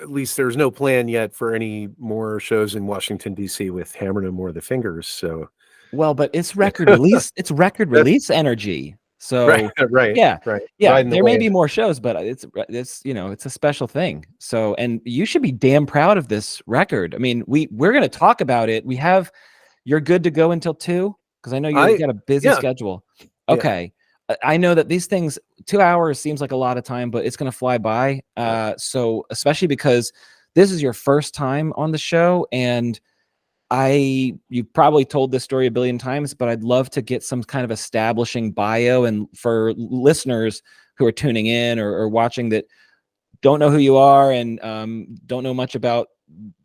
at least there's no plan yet for any more shows in Washington D.C. with Hammer No More the Fingers. So, well, but it's record release. It's record release energy. So right. yeah, Riding the there may wave. be more shows, but it's it's a special thing. So, and you should be damn proud of this record. I mean, we're gonna talk about it. You're good to go until 2 because I know you've got a busy schedule. Okay. Yeah. I know that these things, 2 hours seems like a lot of time, but it's going to fly by. So especially because this is your first time on the show, and you've probably told this story a billion times, but I'd love to get some kind of establishing bio. And for listeners who are tuning in or watching that don't know who you are and don't know much about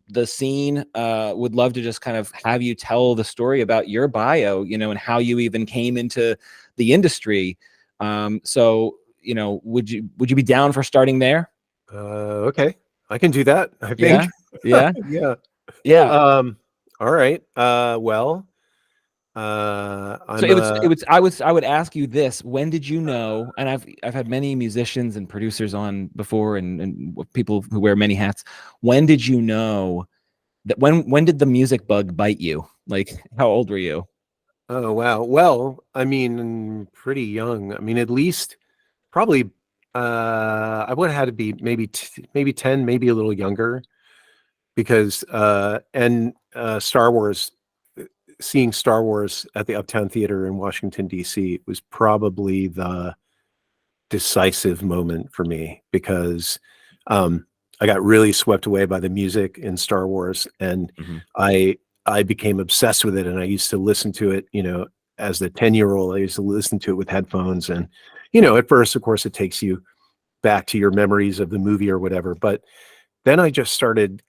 the scene, would love to just kind of have you tell the story about your bio, and how you even came into the industry. So, would you be down for starting there? Okay, I can do that. I think. Yeah. All right. I would ask you this: when did you know? And I've had many musicians and producers on before, and people who wear many hats. When did you know that? When did the music bug bite you? Like, how old were you? Oh wow. Well, I mean, pretty young. I mean, at least probably. I would have had to be maybe 10, maybe a little younger, because Star Wars. Seeing Star Wars at the Uptown Theater in Washington, D.C. was probably the decisive moment for me, because I got really swept away by the music in Star Wars, and I became obsessed with it. And I used to listen to it, as the 10-year-old, I used to listen to it with headphones. And, at first, of course, it takes you back to your memories of the movie or whatever. But then I just started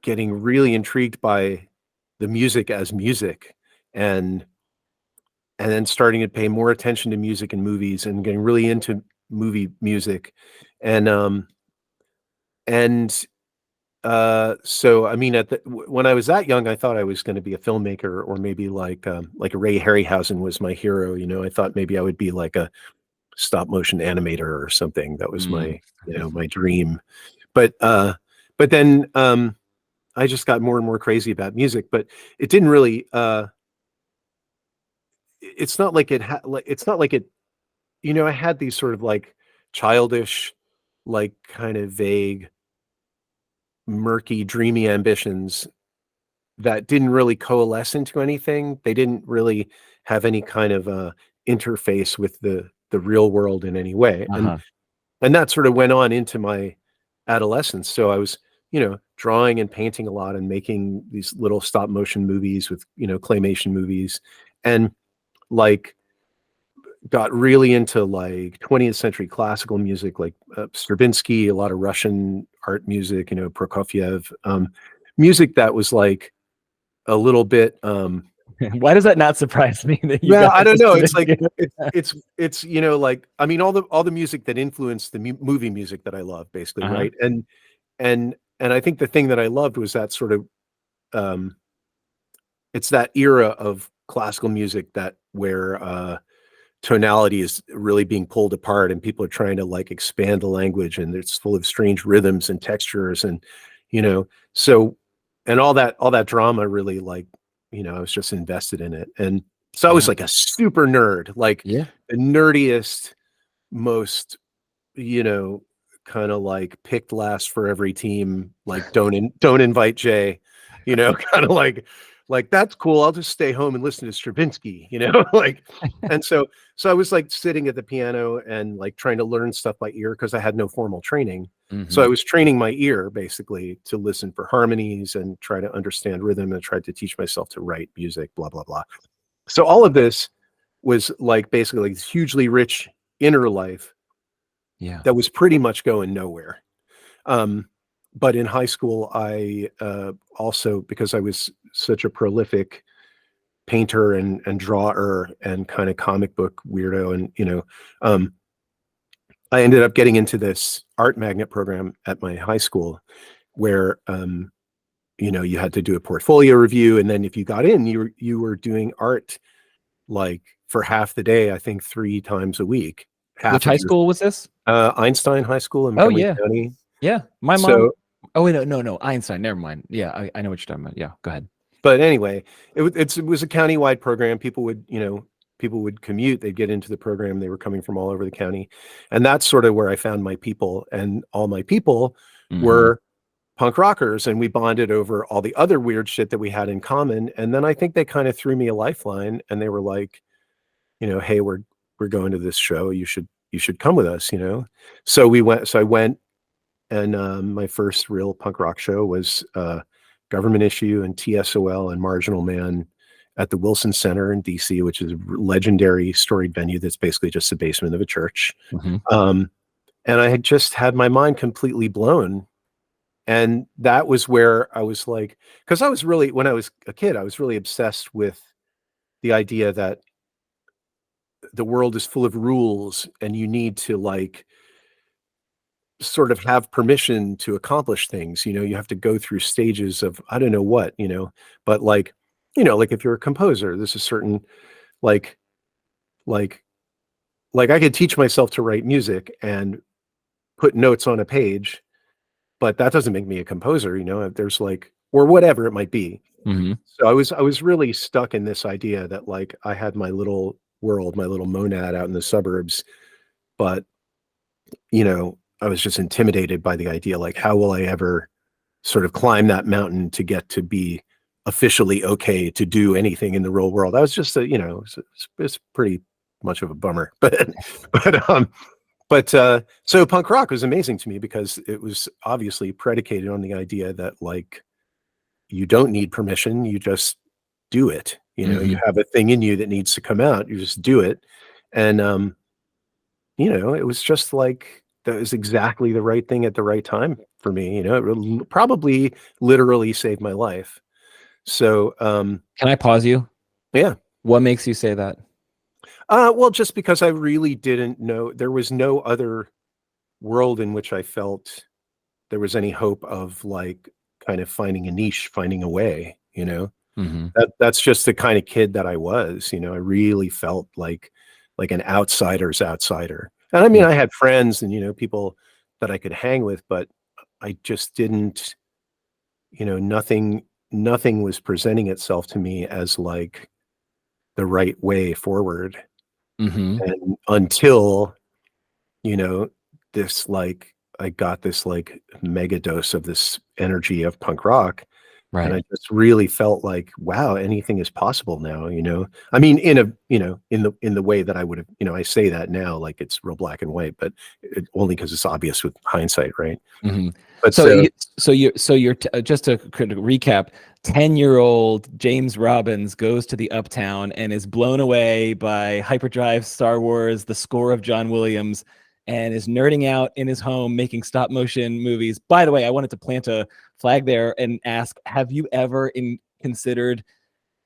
getting really intrigued by the music as music, and then starting to pay more attention to music in movies and getting really into movie music. And so I mean, when I was that young, I thought I was going to be a filmmaker, or maybe like Ray Harryhausen was my hero. I thought maybe I would be like a stop motion animator or something. That was my my dream. But then I just got more and more crazy about music, but it didn't really. It's not like it. I had these sort of like childish, like kind of vague, murky, dreamy ambitions that didn't really coalesce into anything. They didn't really have any kind of interface with the real world in any way, and that sort of went on into my adolescence. So I was, drawing and painting a lot and making these little stop motion movies with, claymation movies, and like got really into like 20th century classical music, like Stravinsky, a lot of Russian art music, Prokofiev, music that was like a little bit. Why does that not surprise me? Well, I don't know. It's like it's like, I mean, all the music that influenced the movie music that I love, basically, right? And I think the thing that I loved was that sort of it's that era of classical music where tonality is really being pulled apart, and people are trying to like expand the language, and it's full of strange rhythms and textures, and so, and all that drama really, like, I was just invested in it. And so I was like a super nerd, like the nerdiest, most, kind of like picked last for every team, like don't invite Jay, kind of like that's cool, I'll just stay home and listen to Stravinsky, like. And so I was like sitting at the piano and like trying to learn stuff by ear, because I had no formal training. So I was training my ear basically to listen for harmonies and try to understand rhythm, and tried to teach myself to write music, blah blah blah. So all of this was like basically like this hugely rich inner life that was pretty much going nowhere. But in high school, I also, because I was such a prolific painter and drawer and kind of comic book weirdo, and I ended up getting into this art magnet program at my high school, where you had to do a portfolio review, and then if you got in, you were doing art like for half the day, I think 3 times a week. Which high school was this? Einstein High School in Montgomery County. Yeah, my Oh wait, no, Einstein. Never mind. Yeah, I know what you're talking about. Yeah, go ahead. But anyway, it was a countywide program. People would commute. They'd get into the program. They were coming from all over the county, and that's sort of where I found my people. And all my people were punk rockers, and we bonded over all the other weird shit that we had in common. And then I think they kind of threw me a lifeline, and they were like, hey, we're going to this show. You should come with us. So we went. So I went, and my first real punk rock show was Government Issue and TSOL and Marginal Man at the Wilson Center in DC, which is a legendary storied venue that's basically just the basement of a church. And I had just had my mind completely blown. And that was where I was like, because I was really, when I was a kid, I was really obsessed with the idea that the world is full of rules and you need to like sort of have permission to accomplish things. You have to go through stages of, I don't know what, but like, like if you're a composer, there's a certain like I could teach myself to write music and put notes on a page, but that doesn't make me a composer. There's like, or whatever it might be. So I was really stuck in this idea that like I had my little world, my little monad out in the suburbs, but I was just intimidated by the idea, like, how will I ever sort of climb that mountain to get to be officially okay to do anything in the real world? I was just, it's pretty much of a bummer, so punk rock was amazing to me because it was obviously predicated on the idea that like, you don't need permission. You just do it. You have a thing in you that needs to come out. You just do it. And, it was just like, that was exactly the right thing at the right time for me. It probably literally saved my life. So, can I pause you? Yeah. What makes you say that? Well, just because I really didn't know, there was no other world in which I felt there was any hope of like kind of finding a niche, finding a way, that's just the kind of kid that I was. I really felt like an outsider's outsider. And I mean, I had friends and, people that I could hang with, but I just didn't, nothing was presenting itself to me as like the right way forward. And until, this, like, I got this like mega dose of this energy of punk rock. Right. And I just really felt like, wow, anything is possible now, I mean, in the way that I would have, I say that now, like it's real black and white, but only because it's obvious with hindsight. Right. But so you're just to recap, 10-year-old James Robbins goes to the Uptown and is blown away by Hyperdrive, Star Wars, the score of John Williams, and is nerding out in his home making stop motion movies. By the way, I wanted to plant a flag there and ask, have you ever considered,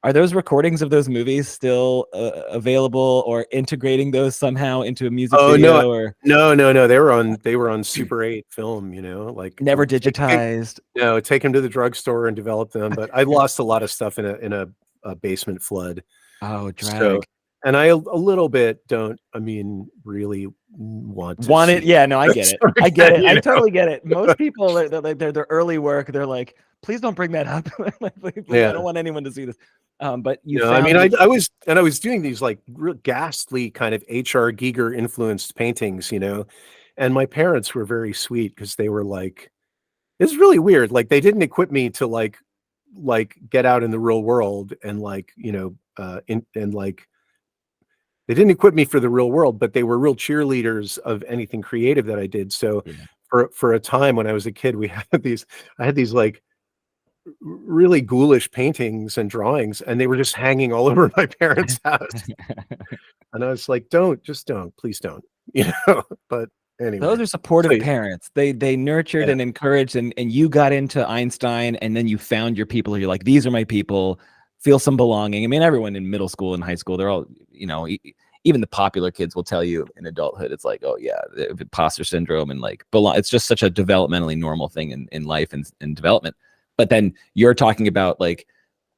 are those recordings of those movies still available, or integrating those somehow into a music video? No. They were on Super 8 film, like never digitized. Take them to the drugstore and develop them. But I lost a lot of stuff in a basement flood. Oh, drag. So, and I a little bit don't, really want it. Yeah, no, I get it. I get it. I totally get it. Most people, their early work, they're like, please don't bring that up. Please, I don't want anyone to see this. But I was doing these like real ghastly kind of H.R. Giger influenced paintings, and my parents were very sweet because they were like, it's really weird. Like they didn't equip me to like get out in the real world and like, they didn't equip me for the real world, but they were real cheerleaders of anything creative that I did. So for a time when I was a kid, I had these like really ghoulish paintings and drawings, and they were just hanging all over my parents' house. And I was like, please don't, but anyway. Those are supportive parents. They nurtured and encouraged, and you got into Einstein, and then you found your people. You're like, these are my people. Feel some belonging. I mean, everyone in middle school and high school, they're all, even the popular kids will tell you in adulthood, it's like, oh yeah, the imposter syndrome and like belong. It's just such a developmentally normal thing in life and development. But then you're talking about like,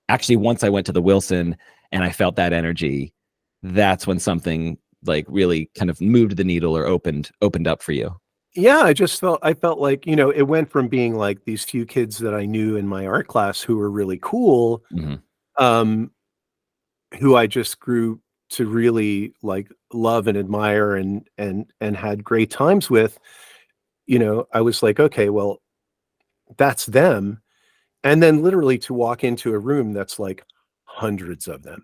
actually, once I went to the Wilson and I felt that energy, that's when something like really kind of moved the needle or opened up for you. Yeah, I felt like, it went from being like these few kids that I knew in my art class who were really cool, Mhm. um, who I just grew to really like love and admire and had great times with. I was like, okay, well, that's them. And then literally to walk into a room that's like hundreds of them,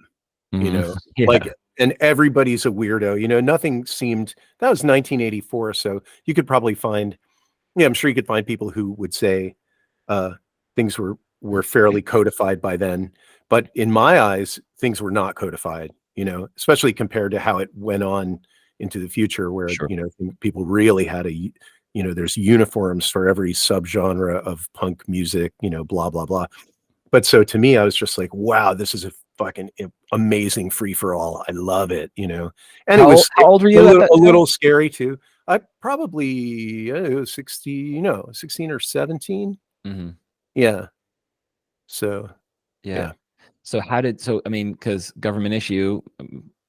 you Mhm. know, like, Yeah. and everybody's a weirdo, nothing seemed, that was 1984. So you could probably find, yeah, I'm sure you could find people who would say uh, things were fairly codified by then, but in my eyes, things were not codified. Especially compared to how it went on into the future, where Sure. people really had there's uniforms for every subgenre of punk music, blah blah blah. But so to me, I was just like, wow, this is a fucking amazing free for all. I love it, and it was How old were a you at little that a show? little scary too. I probably it was 60, 16 or 17. Mhm. Yeah. So Yeah. yeah. I mean, because Government Issue,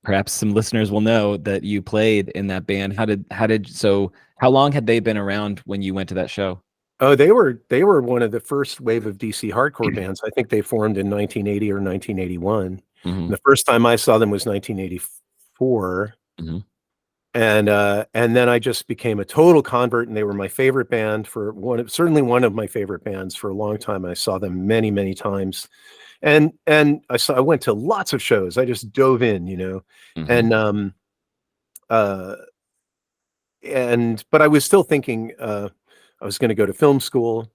perhaps some listeners will know that you played in that band. How long had they been around when you went to that show? Oh, they were one of the first wave of DC hardcore bands. I think they formed in 1980 or 1981. And Mhm. the first time I saw them was 1984. Mhm. And then I just became a total convert, and they were my favorite band certainly one of my favorite bands for a long time. I saw them many, many times. And I went to lots of shows. I just dove in, Mhm. and uh but I was still thinking I was going to go to film school,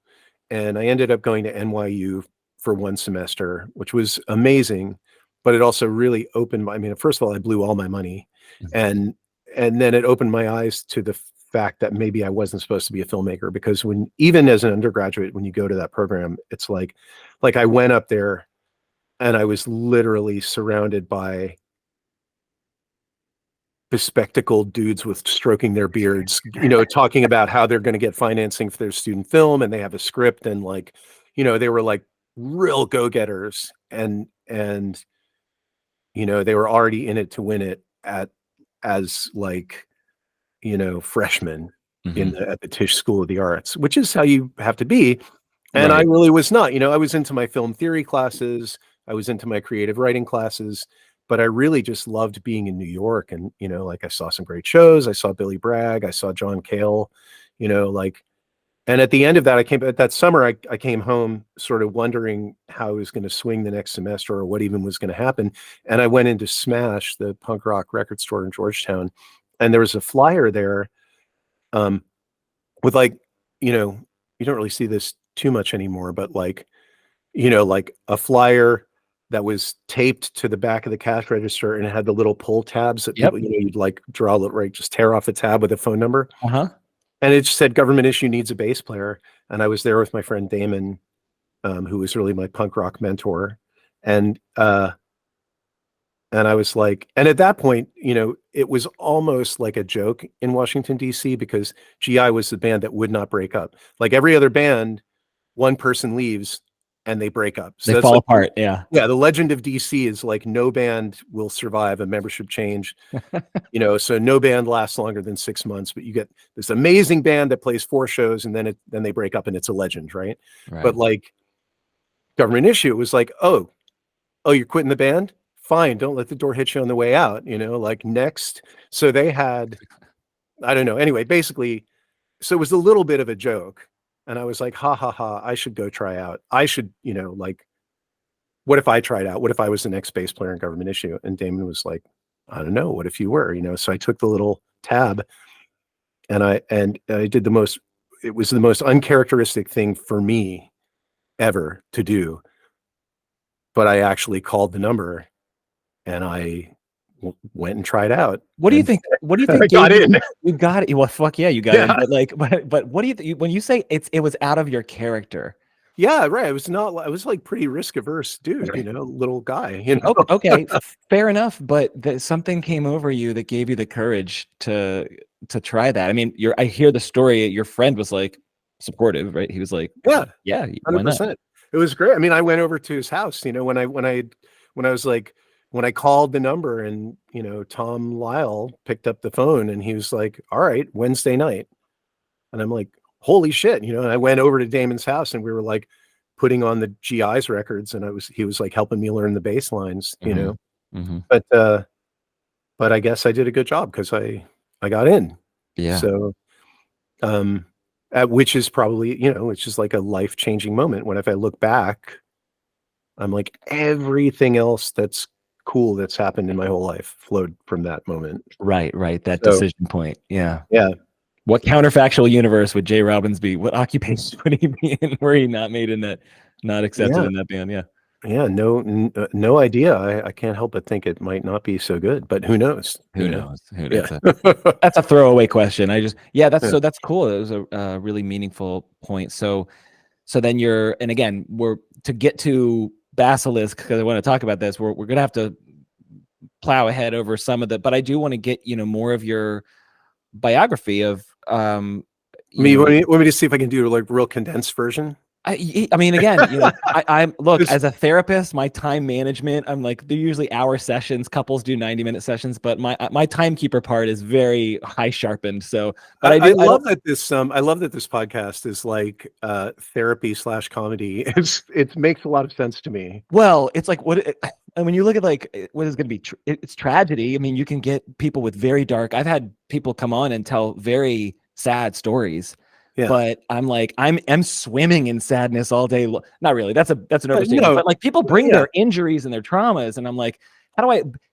and I ended up going to NYU for one semester, which was amazing, but it also really opened my, I mean, first of all, I blew all my money, and then it opened my eyes to the fact that maybe I wasn't supposed to be a filmmaker, because when, even as an undergraduate, when you go to that program, it's like I went up there and I was literally surrounded by bespectacled dudes with stroking their beards, talking about how they're going to get financing for their student film, and they have a script, and like, they were like real go-getters, and they were already in it to win it as like, freshmen Mhm. at the Tisch School of the Arts, which is how you have to be. And I Right. really was not. I was into my film theory classes, I was into my creative writing classes, but I really just loved being in New York. And, like, I saw some great shows. I saw Billy Bragg, I saw John Cale, like, and at the end of that, that summer, I came home sort of wondering how I was going to swing the next semester, or what even was going to happen. And I went into Smash, the punk rock record store in Georgetown, and there was a flyer there, um, with like, you don't really see this too much anymore, but like, like a flyer that was taped to the back of the cash register, and it had the little pull tabs that Yep. people, you'd like draw, right, just tear off a tab with a phone number. Uh-huh. And it just said Government Issue needs a bass player. And I was there with my friend Damon, who was really my punk rock mentor. And, and I was like, and at that point, it was almost like a joke in Washington, D.C., because GI was the band that would not break up. Like every other band, one person leaves and they break up. They So that's fall like, apart. Yeah. yeah, the legend of DC is like no band will survive a membership change, so no band lasts longer than 6 months, but you get this amazing band that plays 4 shows, and then they break up, and it's a legend, right? Right. But like Government Issue, it was like, oh, you're quitting the band? Fine, don't let the door hit you on the way out, like next. So they had, I don't know. Anyway, basically, so it was a little bit of a joke. And I was like, ha ha ha, I should go try out. I should, like, what if I tried out? What if I was the next bass player in Government Issue? And Damon was like, I don't know. What if you were, So I took the little tab, and I did it was the most uncharacteristic thing for me ever to do. But I actually called the number, and I went and tried out, What do you and think? What do you I think got gave you? in. You got it. Well, fuck yeah, you got in. Yeah. But like, but what do you think when you say it was out of your character? Yeah, right. I was like pretty risk averse dude, little guy, Okay, okay, fair enough. But something came over you that gave you the courage to try that. I mean, I hear the story. Your friend was like supportive, right? He was like, Yeah, yeah, why not? 100%. It was great. I mean, I went over to his house, when I was like, when I called the number, and, Tom Lyle picked up the phone, and he was like, all right, Wednesday night. And I'm like, holy shit, and I went over to Damon's house and we were like putting on the GI's records, and he was like helping me learn the bass lines, but I guess I did a good job because I got in. Yeah. So, which is probably, it's just like a life-changing moment when if I look back, I'm like, everything else that's cool that's happened in my whole life flowed from that moment. Right. That decision point. Yeah. Yeah. What counterfactual universe would Jay Robbins be? What occupation would he be in were he not made in that, not accepted in that band? Yeah. Yeah. No idea. I can't help but think it might not be so good, but who knows? Who knows? Yeah. That's a throwaway question. So that's cool. It was a really meaningful point. So then and again, we're to get to Basilisk, because I want to talk about this. We're gonna have to plow ahead over some of but I do want to get more of your biography of want me to see if I can do like real condensed version? I mean, again, I'm look, as a therapist, my time management, I'm like, they're usually hour sessions. Couples do 90-minute sessions, but my timekeeper part is very high sharpened. So, but I love that this podcast is like therapy/comedy. It makes a lot of sense to me. Well, it's like and when you look at like what is going to be, it's tragedy. I mean, you can get people with very dark. I've had people come on and tell very sad stories. Yeah. But I'm like, I'm swimming in sadness all day. Not really. That's an overstatement. But like people bring their injuries and their traumas, and I'm like, how do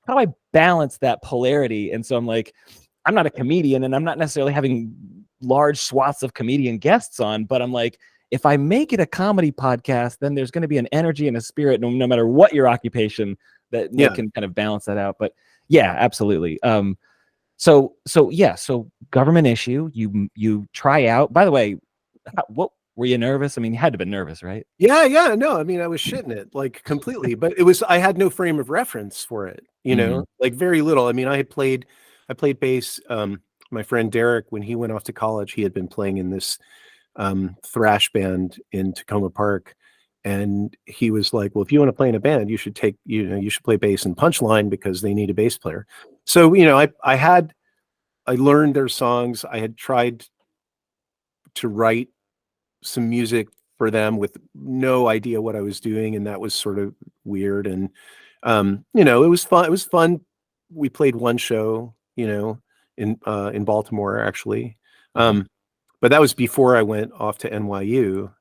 I balance that polarity? And so I'm like, I'm not a comedian, and I'm not necessarily having large swaths of comedian guests on. But I'm like, if I make it a comedy podcast, then there's going to be an energy and a spirit, no matter what your occupation, that can kind of balance that out. But yeah, absolutely. So government issue, you try out. By the way, what were you nervous? I mean, you had to be nervous, right? Yeah. No, I mean, I was shitting it like completely, but I had no frame of reference for it, like very little. I mean, I played bass. My friend Derek, when he went off to college, he had been playing in this thrash band in Tacoma Park. And he was like, well, if you want to play in a band, you should play bass in Punchline because they need a bass player. So, I learned their songs. I had tried to write some music for them with no idea what I was doing. And that was sort of weird. And, it was fun. It was fun. We played one show, in Baltimore, actually. But that was before I went off to NYU.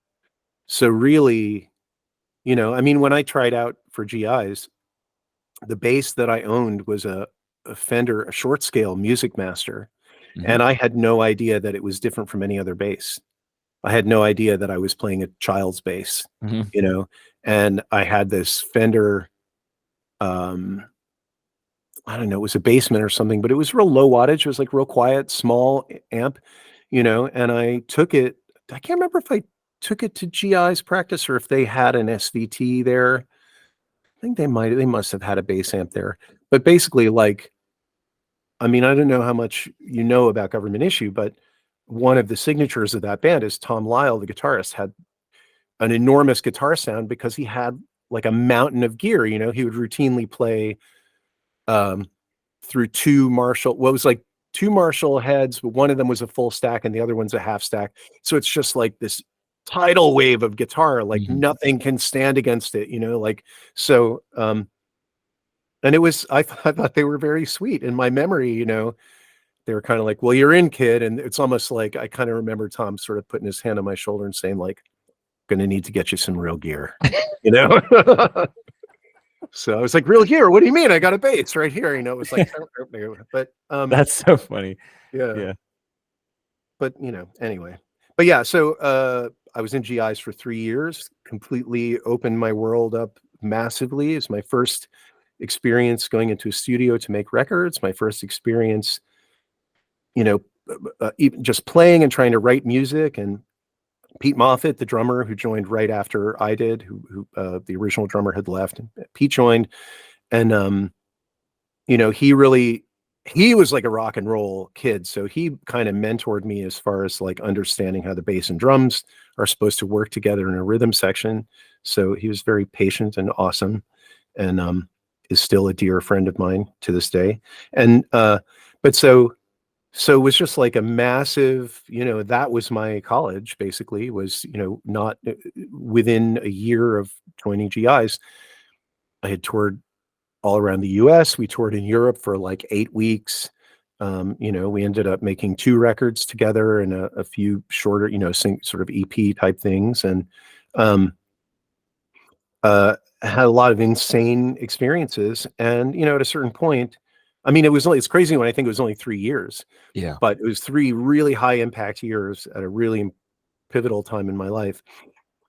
So really, I mean, when I tried out for GIs, the bass that I owned was a Fender, a short scale Music Master. And I had no idea that it was different from any other bass. I had no idea that I was playing a child's bass, and I had this Fender, I don't know, it was a Bassman or something, but it was real low wattage. It was like real quiet, small amp, and I took it. I can't remember if I took it to GI's practice or if they had an SVT there. I think they must have had a bass amp there, but basically, like, I mean, I don't know how much you know about Government Issue, but one of the signatures of that band is Tom Lyle, the guitarist, had an enormous guitar sound because he had like a mountain of gear. He would routinely play through two Marshall heads, but one of them was a full stack and the other one's a half stack. So it's just like this tidal wave of guitar, like nothing can stand against it, like, so, and it was, I thought they were very sweet. In my memory, they were kind of like, well, you're in, kid. And it's almost like, I kind of remember Tom sort of putting his hand on my shoulder and saying like, going to need to get you some real gear, So I was like, real gear? What do you mean? I got a bass right here. It was like, but that's so funny. Yeah. But, anyway, but yeah, so I was in GIs for 3 years, completely opened my world up massively. It's my first experience going into a studio to make records, my first experience, even just playing and trying to write music. And Pete Moffat, the drummer who joined right after I did, who the original drummer had left, and Pete joined. And, he was like a rock and roll kid. So he kind of mentored me as far as like understanding how the bass and drums are supposed to work together in a rhythm section. So he was very patient and awesome, and is still a dear friend of mine to this day. And, but so so it was just like a massive, that was my college basically, was, not within a year of joining GIs. I had toured all around the US. We toured in Europe for like 8 weeks. We ended up making 2 records together and a few shorter, sort of EP type things. And had a lot of insane experiences. And, at a certain point, I mean, it's crazy when I think it was only 3 years. Yeah. But it was 3 really high impact years at a really pivotal time in my life.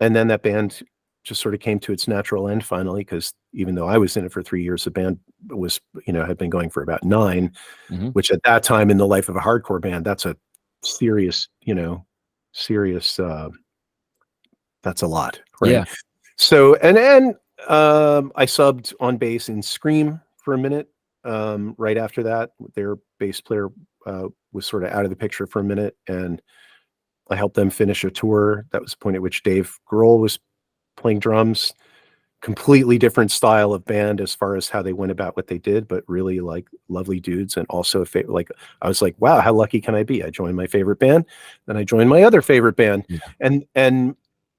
And then that band just sort of came to its natural end finally, because even though I was in it for 3 years, the band was, had been going for about 9, which at that time in the life of a hardcore band, that's a serious, that's a lot, right? Yeah. So, and I subbed on bass in Scream for a minute. Right after that, their bass player was sort of out of the picture for a minute, and I helped them finish a tour. That was the point at which Dave Grohl was playing drums. Completely different style of band as far as how they went about what they did, but really like lovely dudes. And also I was like, wow, how lucky can I be? I joined my favorite band, then I joined my other favorite band. Yeah.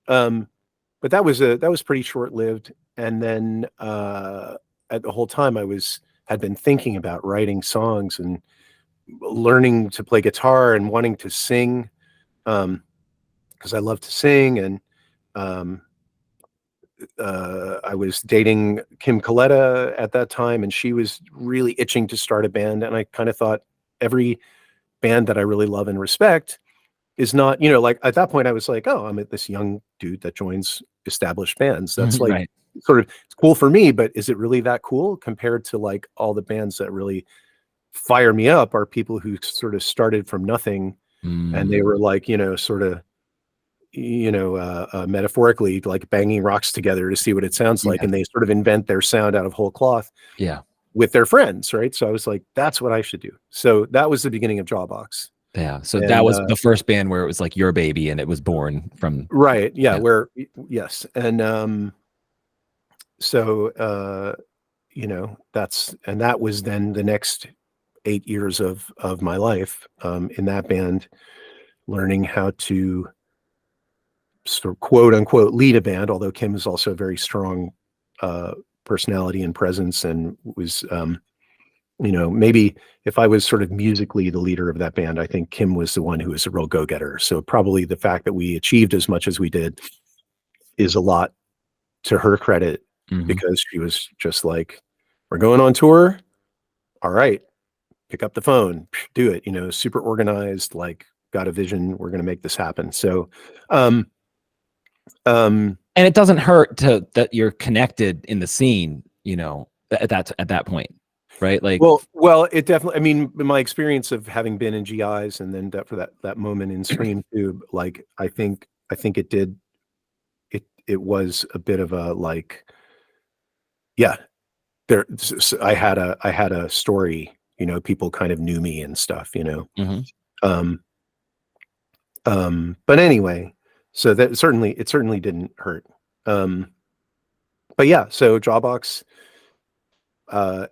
But that was pretty short-lived. And then at the whole time I had been thinking about writing songs and learning to play guitar and wanting to sing, because I love to sing. And I was dating Kim Coletta at that time, and she was really itching to start a band. And I kind of thought every band that I really love and respect is not, like at that point I was like, oh, I'm this young dude that joins established bands. That's like right. Sort of, it's cool for me, but is it really that cool compared to like all the bands that really fire me up are people who sort of started from nothing, and they were like, sort of, metaphorically like banging rocks together to see what it sounds like. And they sort of invent their sound out of whole cloth with their friends. Right. So I was like, that's what I should do. So that was the beginning of Jawbox. Yeah. So that was the first band where it was like your baby and it was born from. Right. Yeah. Yes. And, so, that was then the next 8 years of my life, in that band, learning how to sort of quote unquote lead a band, although Kim is also a very strong personality and presence, and was maybe if I was sort of musically the leader of that band, I think Kim was the one who was a real go-getter. So probably the fact that we achieved as much as we did is a lot to her credit, because she was just like, we're going on tour, all right, pick up the phone, do it, super organized, like got a vision, we're going to make this happen. So and it doesn't hurt that you're connected in the scene, at that point, right? Like, well, it definitely, I mean, my experience of having been in GIs and then for that moment in Scream too, like, I think it was a bit of a, like, yeah, I had a story, people kind of knew me and stuff, but anyway, so that it certainly didn't hurt. But yeah, so Jawbox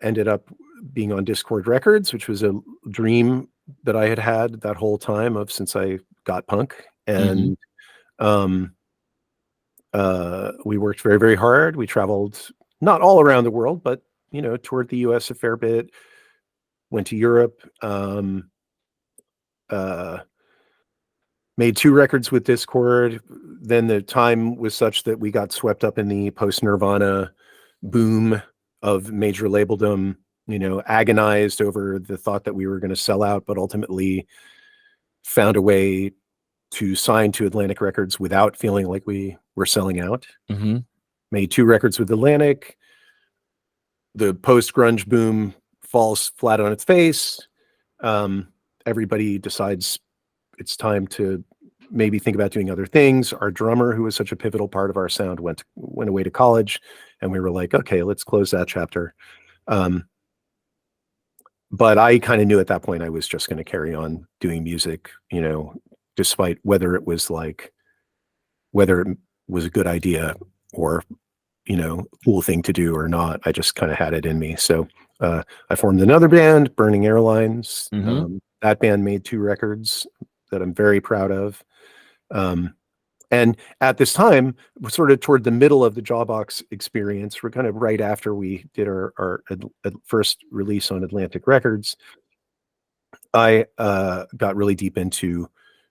ended up being on Dischord Records, which was a dream that I had that whole time since I got punk. And we worked very, very hard. We traveled not all around the world, but toured the US a fair bit, went to Europe, made 2 records with Dischord. Then the time was such that we got swept up in the post-Nirvana boom of major labeldom, agonized over the thought that we were going to sell out, but ultimately found a way to sign to Atlantic Records without feeling like we were selling out. Made 2 records with Atlantic. The post-grunge boom falls flat on its face. Everybody decides it's time to maybe think about doing other things. Our drummer, who was such a pivotal part of our sound, went away to college, and we were like, okay, let's close that chapter. But I kind of knew at that point I was just going to carry on doing music, despite whether it was a good idea or, cool thing to do or not. I just kind of had it in me. So I formed another band, Burning Airlines. That band made 2 records that I'm very proud of. And at this time, we're sort of toward the middle of the Jawbox experience. We're kind of right after we did our first release on Atlantic Records. I got really deep into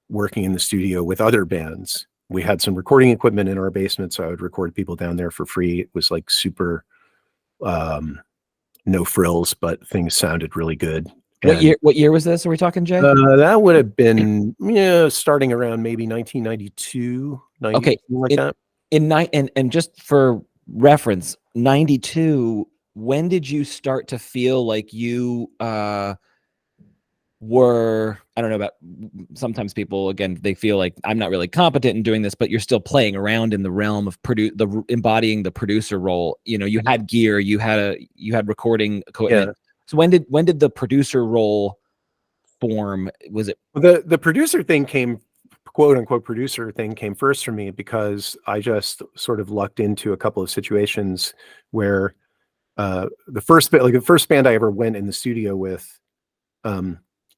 working in the studio with other bands. We had some recording equipment in our basement, so I would record people down there for free. It was like super no frills, but things sounded really good. What year was this? Are we talking, Jay? That would have been starting around maybe 1992, 90, okay, like that. And just for reference, 92. When did you start to feel like you were, I don't know about, sometimes people, again, they feel like I'm not really competent in doing this, but you're still playing around in the realm of embodying the producer role. You know, you had gear, you had recording equipment. Yeah. So when did the producer role form? Was it the producer thing came, quote unquote producer thing came first for me, because I just sort of lucked into a couple of situations where the first band I ever went in the studio with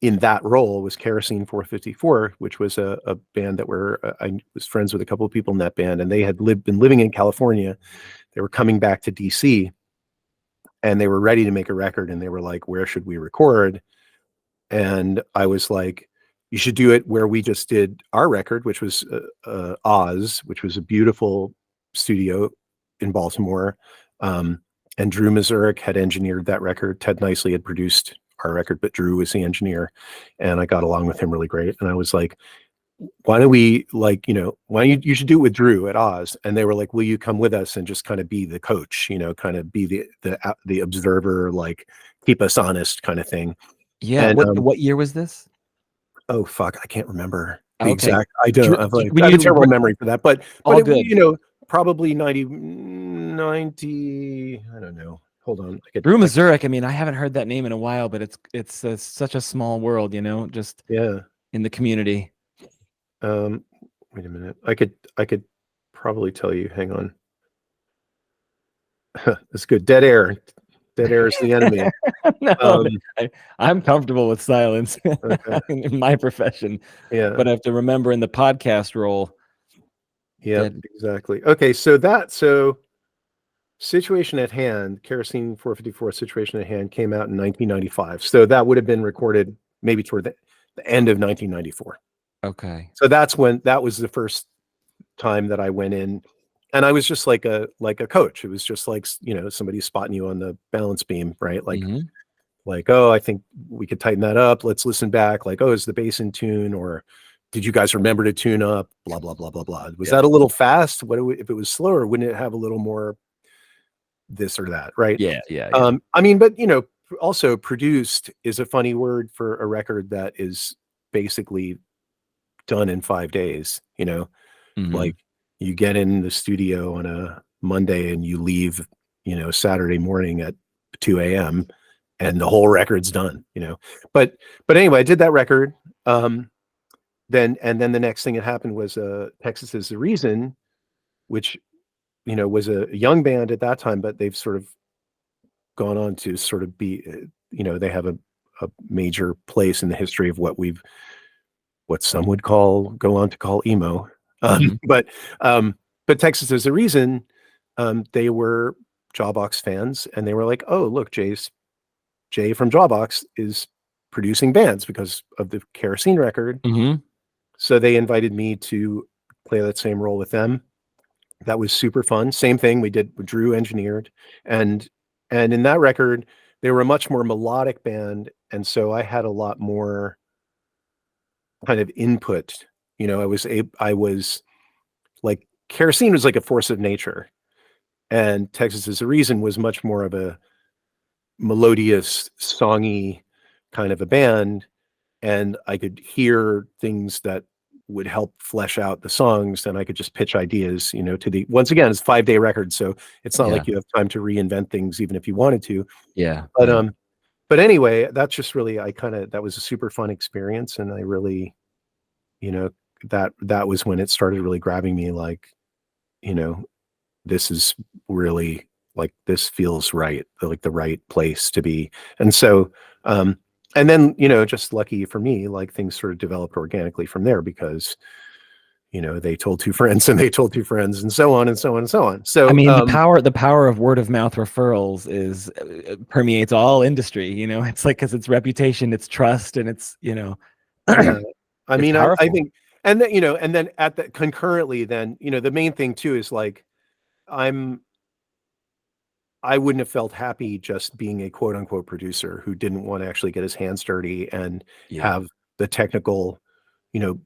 in that role was Kerosene 454, which was a band that I was friends with a couple of people in that band, and they had been living in California. They were coming back to DC, and they were ready to make a record, and they were like, where should we record? And I was like, you should do it where we just did our record, which was Oz, which was a beautiful studio in Baltimore. And Drew Mazurek had engineered that record. Ted Nicely had produced our record, but Drew was the engineer, and I got along with him really great. And I was like, why don't we, like, you should do it with Drew at Oz? And they were like, will you come with us and just kind of be the coach, kind of be the observer, like keep us honest kind of thing. Yeah. And, what year was this? Oh fuck, I can't remember the exact. I don't. I have a terrible memory for that, but it, probably 90. I don't know. Hold on. Drew Mazurek. I mean, I haven't heard that name in a while, but it's such a small world, just in the community. Wait a minute. I could probably tell you. Hang on. That's good. Dead air. Dead air is the enemy. No, I'm comfortable with silence in my profession. Yeah, but I have to remember in the podcast role. Yeah, exactly. Okay, so Situation at Hand, Kerosene 454, Situation at Hand came out in 1995. So that would have been recorded maybe toward the end of 1994. Okay. So that was the first time that I went in, and I was just like a coach. It was just like, somebody spotting you on the balance beam, right? Like, like, oh, I think we could tighten that up. Let's listen back. Like, oh, is the bass in tune, or did you guys remember to tune up? Blah, blah, blah, blah, blah. Was that a little fast? If it was slower, wouldn't it have a little more this or that, right? Yeah. I mean, but also produced is a funny word for a record that is basically done in 5 days. Like, you get in the studio on a Monday and you leave, Saturday morning at 2 a.m. and the whole record's done. But anyway, I did that record. Then the next thing that happened was Texas Is the Reason, which was a young band at that time, but they've sort of gone on to sort of be, they have a major place in the history of what some would go on to call emo. But Texas Is the Reason, they were Jawbox fans, and they were like, oh, look, Jay from Jawbox is producing bands because of the Kerosene record. So they invited me to play that same role with them. That was super fun. Same thing we did. Drew engineered, and in that record, they were a much more melodic band, and so I had a lot more kind of input. I was like, Kerosene was like a force of nature, and Texas Is the Reason was much more of a melodious, songy kind of a band, and I could hear things that would help flesh out the songs, and I could just pitch ideas, once again, it's a 5-day record, so it's not like you have time to reinvent things even if you wanted to. But anyway, that's just really, that was a super fun experience, and I really, that was when it started really grabbing me, like, this is really, like, this feels right, like the right place to be. And so and then, just lucky for me, like things sort of developed organically from there because, they told two friends and they told two friends and so on and so on and so on. So, I mean, the power of word of mouth referrals is permeates all industry, it's like, cause it's reputation, it's trust, and it's, yeah, I it's mean, I powerful. think, and then, and then at the concurrently, then, the main thing too is like, I wouldn't have felt happy just being a quote unquote producer who didn't want to actually get his hands dirty and Yeah. have the technical,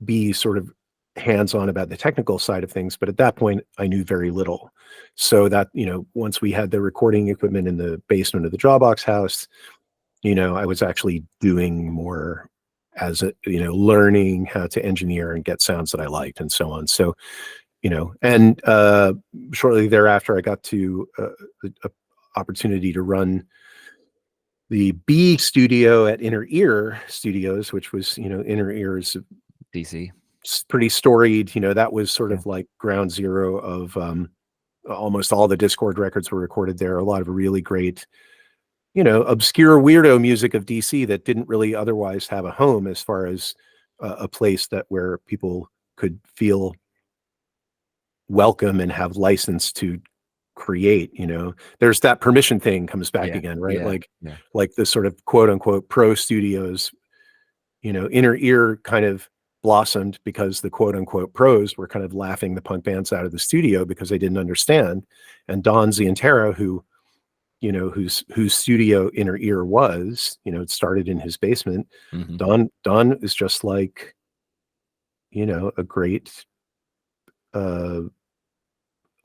be sort of hands on about the technical side of things. But at that point, I knew very little. So that, once we had the recording equipment in the basement of the Jawbox house, I was actually doing more as a, learning how to engineer and get sounds that I liked and so on. So, and shortly thereafter, I got to a opportunity to run the B studio at Inner Ear Studios, which was, Inner Ear's DC. pretty storied, that was sort Yeah. of like ground zero of almost all the Dischord records were recorded there. A lot of really great, obscure weirdo music of DC that didn't really otherwise have a home as far as a place that where people could feel welcome and have license to create. There's that permission thing comes back Yeah. again, right? Yeah. Like Yeah. the sort of quote unquote pro studios, Inner Ear kind of blossomed because the quote unquote pros were kind of laughing the punk bands out of the studio because they didn't understand. And Don Zientara, whose studio Inner Ear was, it started in his basement. Mm-hmm. Don is just like, a great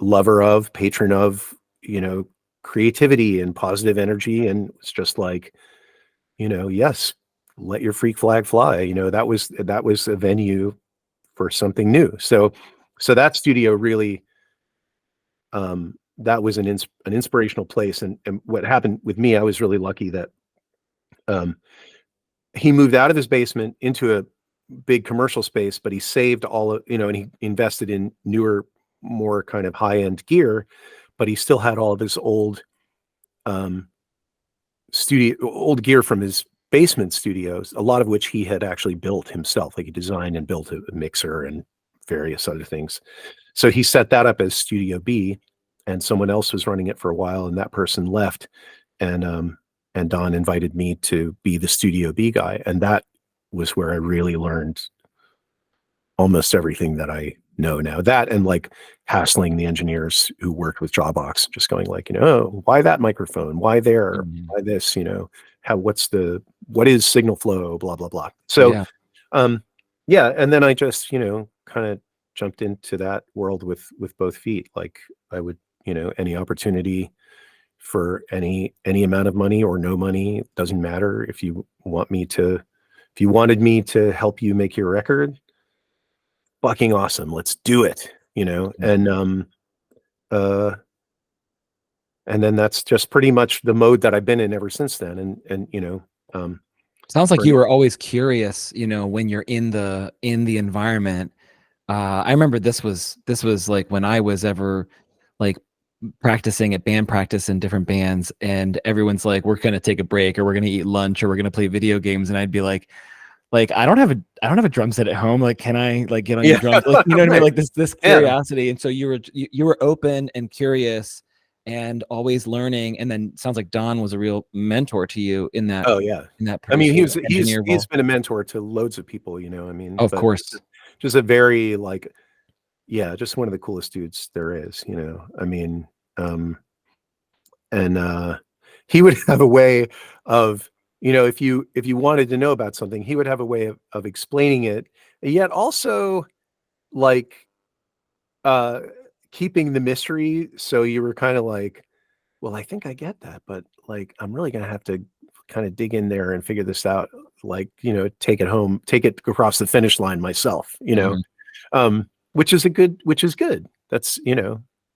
lover of, patron of, creativity and positive energy. And it's just like, yes, let your freak flag fly. That was a venue for something new. So that studio really, that was an inspirational place. And what happened with me, I was really lucky that um, he moved out of his basement into a big commercial space, but he saved all of, and he invested in newer, more kind of high end gear, but he still had all of his um, old gear from his basement studios, a lot of which he had actually built himself. Like he designed and built a mixer and various other things. So he set that up as Studio B, and someone else was running it for a while, and that person left, and Don invited me to be the Studio B guy, and that was where I really learned almost everything that I know now. That and like hassling the engineers who worked with Jawbox, just going like, oh, why that microphone? Why there? Mm-hmm. Why this? What is signal flow? Blah blah blah. So, Yeah. yeah, and then I just kind of jumped into that world with both feet. Like I would, any opportunity for any amount of money or no money, doesn't matter. If you wanted me to help you make your record, fucking awesome, let's do it. Uh and then that's just pretty much the mode that I've been in ever since then. Um Sounds like for you were always curious, when you're in the environment. I remember this was like when I was ever like practicing at band practice in different bands, and everyone's like, we're gonna take a break, or we're gonna eat lunch, or we're gonna play video games, and I'd be like, I don't have a drum set at home. Like, can I like get on your yeah. drums? Like, you know what I mean? Right. Like this Yeah. curiosity. And so you were open and curious and always learning. And then sounds like Don was a real mentor to you in that, Oh yeah. I mean, producer engineer he's role. been a mentor to loads of people, I mean, Oh, of but course. just a very like, yeah, just one of the coolest dudes there is, I mean, and he would have a way of, if you wanted to know about something, he would have a way of explaining it, and yet also like uh keeping the mystery, so you were kind of like, well, I think I get that, but like I'm really gonna have to kind of dig in there and figure this out, like, take it home, take it across the finish line myself, Mhm. which is good. That's,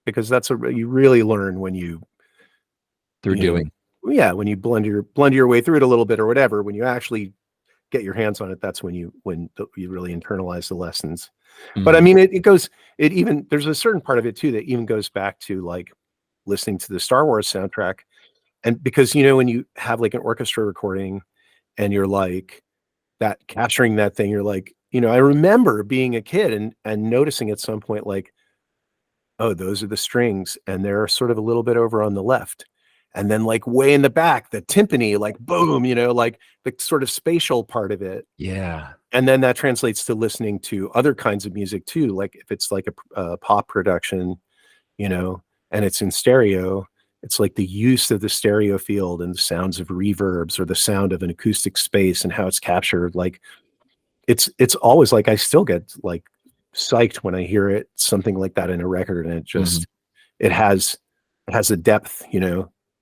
because you really learn when Through you know doing. yeah, when you blend your way through it a little bit or whatever. When you actually get your hands on it, that's when you really internalize the lessons. But I Mhm. mean, it even there's a certain part of it too that even goes back to like listening to the Star Wars soundtrack. And because when you have like an orchestra recording and you're like that, capturing that thing. You're like, I remember being a kid and noticing at some point, like, oh, those are the strings, and they're sort of a little bit over on the left. And then like way in the back, the timpani, like boom, like the sort of spatial part of it. Yeah. And then that translates to listening to other kinds of music too. Like if it's like a pop production, and it's in stereo, it's like the use of the stereo field and the sounds of reverbs or the sound of an acoustic space and how it's captured. Like it's always like, I still get like psyched when I hear it, something like that in a record. And it just, it has a depth,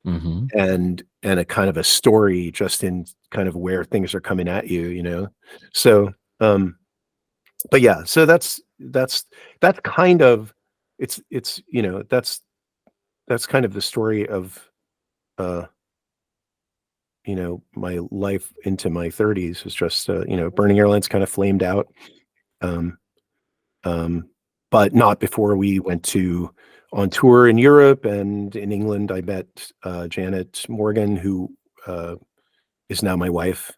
and a kind of a story just in kind of where things are coming at you. So, but yeah, so that's kind of, it's, that's kind of the story of, my life into my 30s was just, Burning Airlines kind of flamed out. Um, but not before we went on tour in Europe, and in England, I met Janet Morgan, who is now my wife.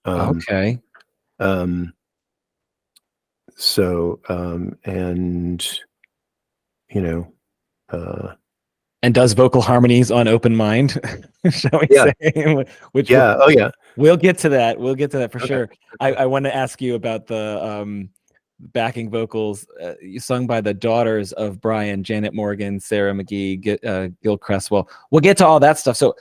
Okay. So, and and does vocal harmonies on Open Mind, shall we say? Which we'll get to that. We'll get to that for sure. I want to ask you about the backing vocals sung by the daughters of Brian, Janet Morgan, Sarah McGee, Gil Cresswell. We'll get to all that stuff. So,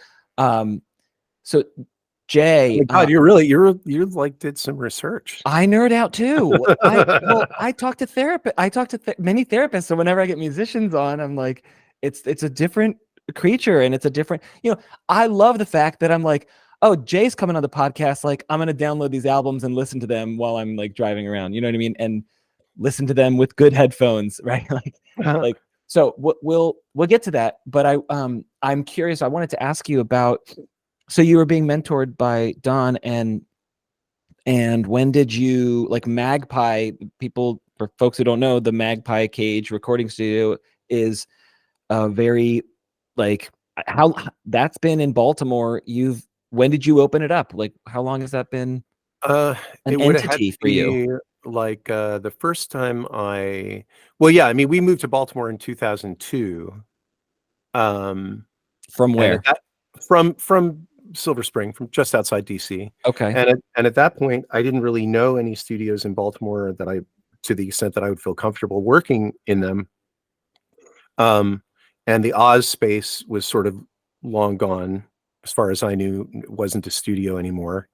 Jay, oh God, you like did some research. I nerd out too. I talk to I talk to many therapists, so whenever I get musicians on, I'm like, it's a different creature, and it's a different, I love the fact that I'm like, oh, Jay's coming on the podcast, like I'm gonna download these albums and listen to them while I'm like driving around, you know what I mean, and listen to them with good headphones, right? Like so we'll get to that, but I'm curious. I wanted to ask you about, so you were being mentored by Don, and when did you, like, Magpie, people, for folks who don't know, the Magpie Cage recording studio is a very, like, how that's been in Baltimore. When did you open it up? Like, how long has that been an entity for you? Like the first time I mean, we moved to Baltimore in 2002. From where? From Silver Spring, from just outside DC. Okay. And at that point, I didn't really know any studios in Baltimore to the extent that I would feel comfortable working in them. And the Oz space was sort of long gone, as far as I knew. It wasn't a studio anymore.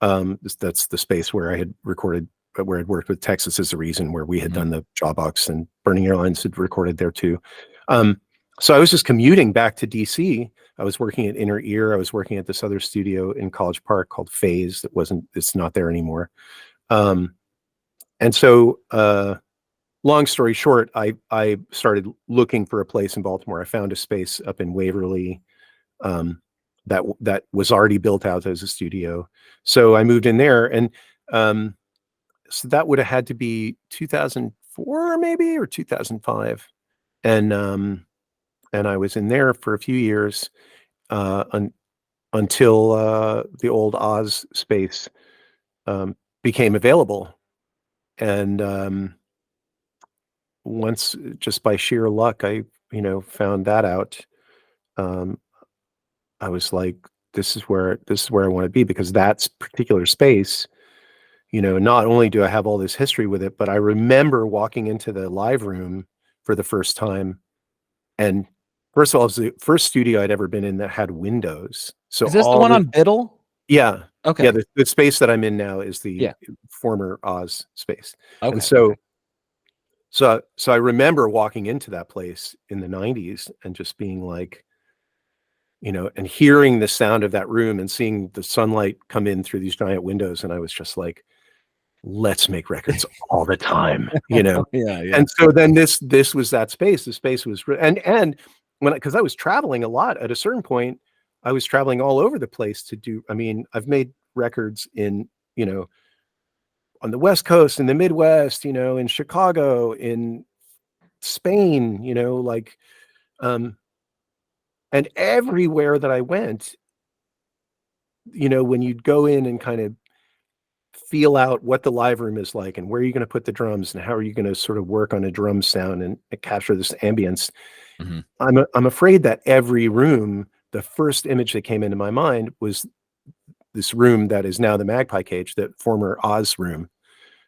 That's the space where I had recorded, where I'd worked with Texas Is a Reason, where we had done the Jawbox and Burning Airlines, had recorded there too. So I was just commuting back to DC. I was working at Inner Ear. I was working at this other studio in College Park called Phase. It's not there anymore. And so, long story short, I started looking for a place in Baltimore. I found a space up in Waverly, that was already built out as a studio. So I moved in there, and so that would have had to be 2004 maybe, or 2005. And I was in there for a few years, until the old Oz space became available. And once, just by sheer luck, I found that out. I was like, this is where I want to be, because that particular space, not only do I have all this history with it, but I remember walking into the live room for the first time. And first of all, it was the first studio I'd ever been in that had windows. So is this the one on Biddle? Yeah. Okay. Yeah, the space that I'm in now is the former Oz space. Okay. And so I remember walking into that place in the 90s and just being like, and hearing the sound of that room and seeing the sunlight come in through these giant windows. And I was just like, let's make records all the time, Yeah. And so then this was that space. The space was, and because I was traveling a lot, at a certain point, I was traveling all over the place to do. I mean, I've made records in, on the West Coast, in the Midwest, in Chicago, in Spain, like, and everywhere that I went, when you'd go in and kind of feel out what the live room is like and where you're going to put the drums and how are you going to sort of work on a drum sound and capture this ambience. Mm-hmm. I'm afraid that every room, the first image that came into my mind was this room that is now the Magpie Cage, the former Oz room.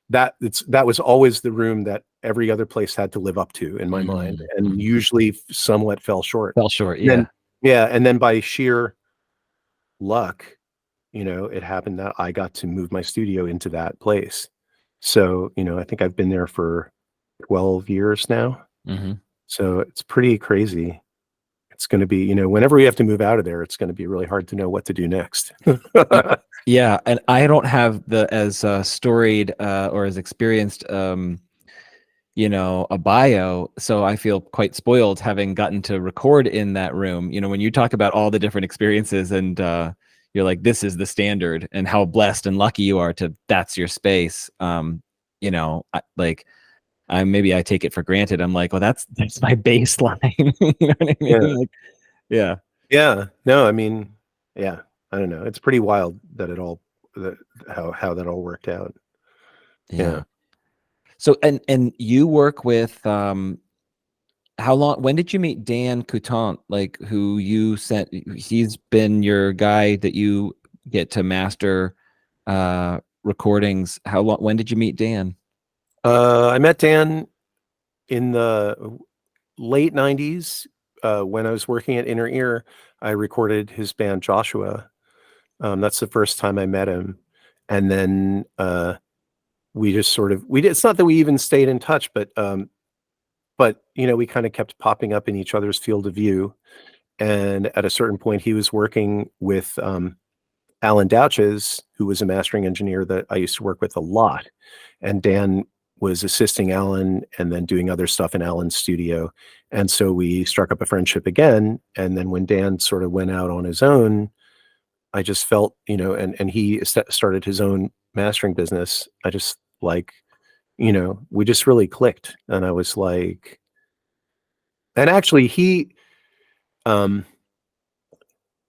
That was always the room that every other place had to live up to in my mind, and usually somewhat fell short. Yeah. And then by sheer luck, it happened that I got to move my studio into that place. So, I think I've been there for 12 years now. Mm-hmm. So it's pretty crazy. It's going to be, whenever we have to move out of there, it's going to be really hard to know what to do next. Yeah. And I don't have as storied or as experienced, a bio. So I feel quite spoiled having gotten to record in that room. When you talk about all the different experiences and you're like, this is the standard, and how blessed and lucky you are that's your space. Maybe I take it for granted. I'm like, well, that's my baseline. You know what I mean? Yeah. Yeah. No, I mean, yeah, I don't know. It's pretty wild that how that all worked out. Yeah. So, and you work with, when did you meet Dan Coutant? Like, who you sent, he's been your guy that you get to master, recordings. When did you meet Dan? I met Dan in the late 90s, when I was working at Inner Ear. I recorded his band Joshua. That's the first time I met him. And then we just it's not that we even stayed in touch, but we kind of kept popping up in each other's field of view. And at a certain point, he was working with Alan Douches, who was a mastering engineer that I used to work with a lot. And Dan was assisting Alan and then doing other stuff in Alan's studio. And so we struck up a friendship again. And then when Dan sort of went out on his own, I just felt, and he started his own mastering business. I just we just really clicked. And I was like, and actually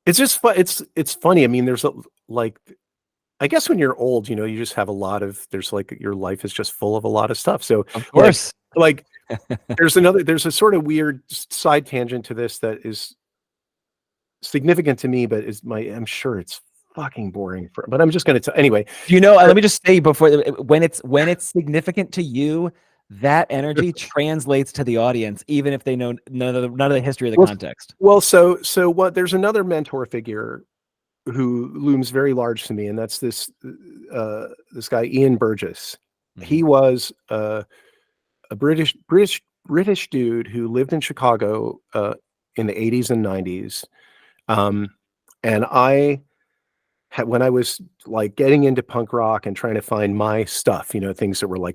it's just it's funny. I mean, there's I guess when you're old, you just have your life is just full of a lot of stuff. So of course, there's a sort of weird side tangent to this that is significant to me, but I'm sure it's fucking boring but I'm just going to tell anyway. Let me just say before, when it's significant to you, that energy translates to the audience, even if they know none of the history of the context. Well, so there's another mentor figure who looms very large to me, and that's this guy Ian Burgess. Mm-hmm. He was a British dude who lived in Chicago in the 80s and 90s, and when I was getting into punk rock and trying to find my stuff, things that were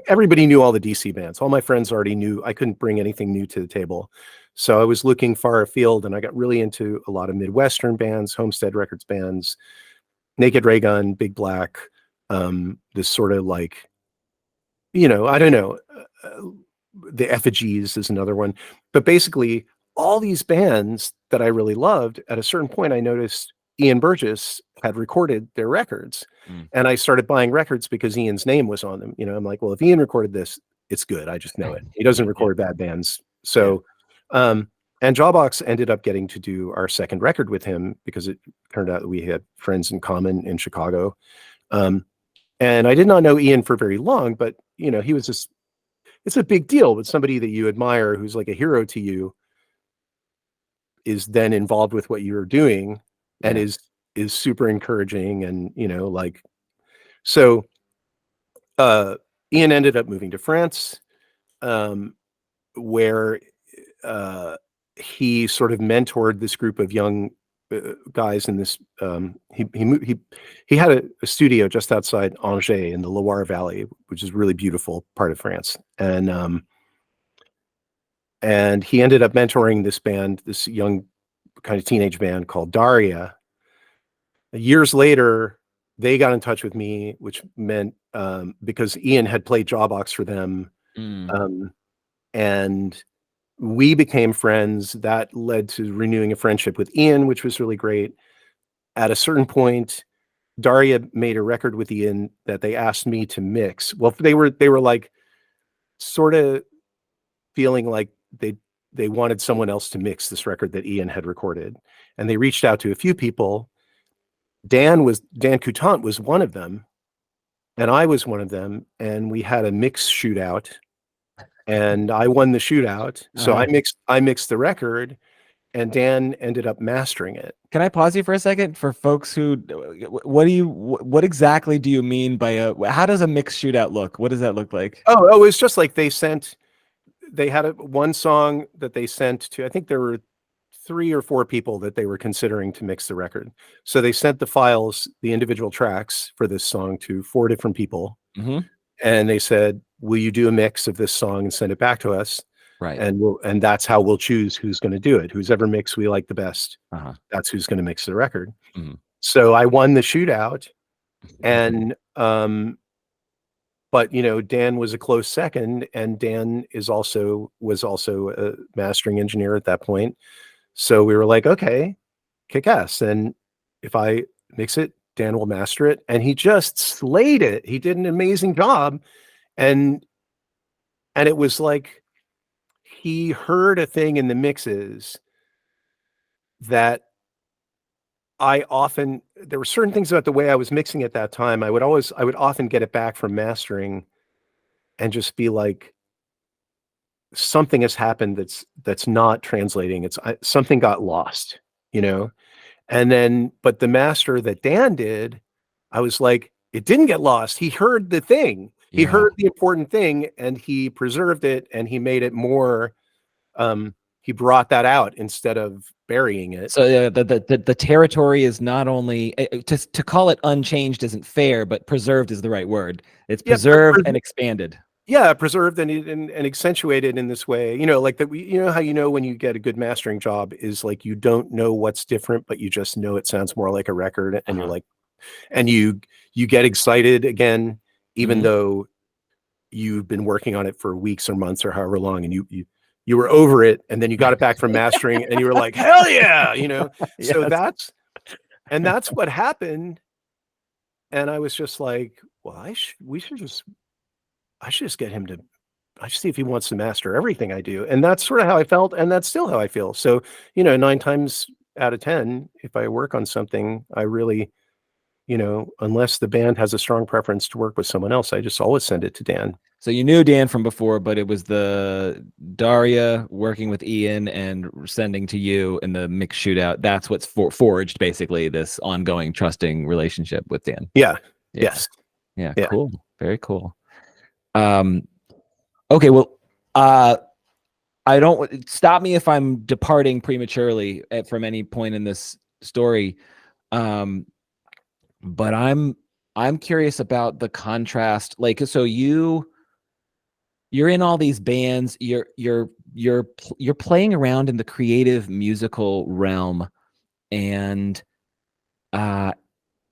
everybody knew all the DC bands. All my friends already knew. I couldn't bring anything new to the table. So I was looking far afield, and I got really into a lot of Midwestern bands, Homestead Records bands, Naked Ray Gun, Big Black, this sort of I don't know, the Effigies is another one. But basically, all these bands that I really loved, at a certain point, I noticed Ian Burgess had recorded their records. And I started buying records because Ian's name was on them. I'm like, well, if Ian recorded this, it's good. I just know it. He doesn't record bad bands. So, and Jawbox ended up getting to do our second record with him because it turned out that we had friends in common in Chicago. And I did not know Ian for very long, but he was just, it's a big deal with somebody that you admire, who's like a hero to you, is then involved with what you're doing and is super encouraging. And, so Ian ended up moving to France, where he sort of mentored this group of young guys in this. He had a studio just outside Angers in the Loire Valley, which is a really beautiful part of France. And he ended up mentoring this band, this young kind of teenage band called Daria. Years later, they got in touch with me, which meant because Ian had played Jawbox for them, and we became friends. That led to renewing a friendship with Ian, which was really great. at a certain point, Daria made a record with Ian that they asked me to mix. Well, they were like sort of feeling like they wanted someone else to mix this record that Ian had recorded, and they reached out to a few people. Dan Coutant was one of them, and I was one of them, and we had a mix shootout, and I won the shootout. So I mixed the record, and Dan ended up mastering it. Can I pause you for a second for folks who, what exactly do you mean by how does a mix shootout look? What does that look like? Oh, it's just like they had one song that they sent to, I think there were 3 or 4 people that they were considering to mix the record. So they sent the files, the individual tracks for this song to 4 different people. Mm-hmm. And they said, will you do a mix of this song and send it back to us? Right. And that's how we'll choose who's going to do it. Who's ever mix we like the best. That's who's going to mix the record. Mm-hmm. So I won the shootout, and but Dan was a close second, and Dan was also a mastering engineer at that point. So we were like, okay, kick ass. And if I mix it, Dan will master it. And he just slayed it. He did an amazing job. And it was like, he heard a thing in the mixes that there were certain things about the way I was mixing at that time. I would often get it back from mastering and just be like, something has happened that's not translating. Something got lost, and then, but the master that Dan did, I was like, it didn't get lost. He heard the thing. He heard the important thing, and he preserved it, and he made it more, he brought that out instead of burying it. So the territory is not only to call it unchanged isn't fair, but preserved is the right word. It's preserved and expanded. Yeah, preserved and accentuated in this way. Like that. How when you get a good mastering job is like, you don't know what's different, but you just know it sounds more like a record, and you're like, and you get excited again, even though you've been working on it for weeks or months or however long, and you were over it, and then you got it back from mastering, and you were like, hell yeah, So that's what happened, and I was just like, well, I should just get him to. I should see if he wants to master everything I do, and that's sort of how I felt, and that's still how I feel. So 9 times out of 10, if I work on something, I really, unless the band has a strong preference to work with someone else, I just always send it to Dan. So you knew Dan from before, but it was the Daria working with Ian and sending to you in the mix shootout. That's what's forged basically this ongoing trusting relationship with Dan. Yeah. Yes. Yeah. Cool. Very cool. Okay. Well, I don't stop me if I'm departing prematurely from any point in this story. But I'm curious about the contrast. Like, so you're in all these bands, you're playing around in the creative musical realm, and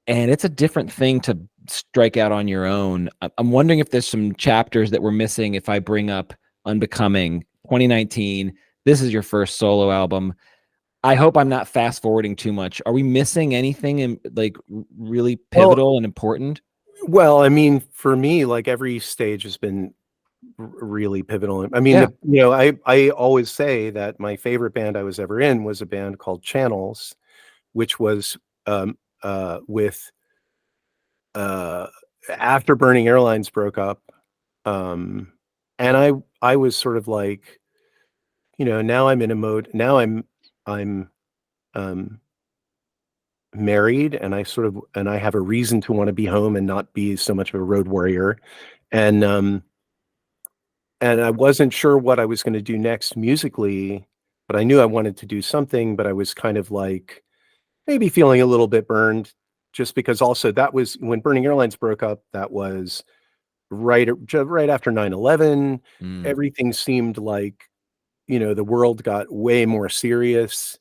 it's a different thing to strike out on your own. I'm wondering if there's some chapters that we're missing if I bring up Unbecoming 2019. This is your first solo album. I hope I'm not fast forwarding too much. Are we missing anything in like really pivotal and important? Well, I mean, for me, like every stage has been really pivotal. I mean, I always say that my favorite band I was ever in was a band called Channels, which was with after Burning Airlines broke up, and I was sort of like, now I'm in a mode. Now I'm married, and I have a reason to want to be home and not be so much of a road warrior, and I wasn't sure what I was going to do next musically, but I knew I wanted to do something, but I was kind of like maybe feeling a little bit burned, just because also that was when Burning Airlines broke up. That was right after 9/11. Everything seemed like, the world got way more serious.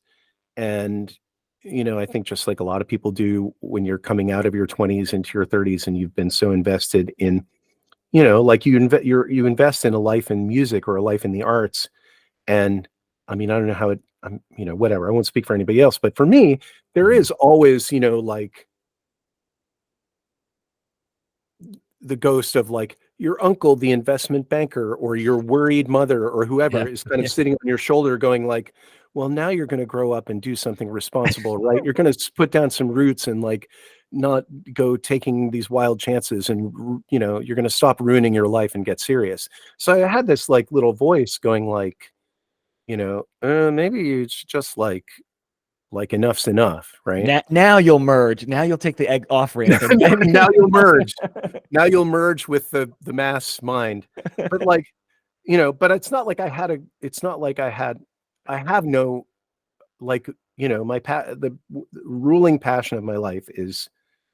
And, I think just like a lot of people do when you're coming out of your 20s into your 30s, and you've been so invested in, like you invest in a life in music or a life in the arts. And I mean, I don't know I'm, whatever. I won't speak for anybody else, but for me, there is always, like the ghost of like your uncle, the investment banker, or your worried mother, or whoever is kind of sitting on your shoulder going like, well, now you're going to grow up and do something responsible, right? You're going to put down some roots and like not go taking these wild chances, and you're going to stop ruining your life and get serious. So I had this like little voice going like, maybe it's just like enough's enough, right? Now you'll merge. Now you'll take the egg off ramp. Now you'll merge. Now you'll merge with the mass mind. But like, but it's not like I have no, like, the ruling passion of my life is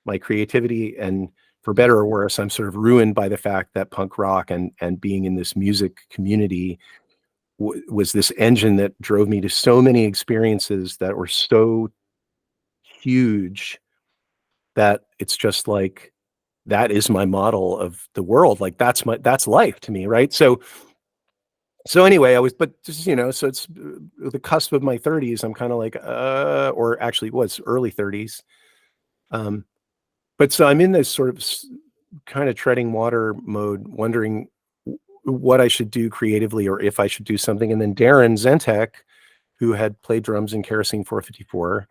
my creativity, and for better or worse, I'm sort of ruined by the fact that punk rock and being in this music community was this engine that drove me to so many experiences that were so huge that it's just like, that is my model of the world. Like that's life to me. Right. So anyway, but just, so it's the cusp of my 30s. I'm kind of like, or actually it was early 30s. But so I'm in this sort of kind of treading water mode, wondering what I should do creatively, or if I should do something. And then Darren Zentek, who had played drums in Kerosene 454,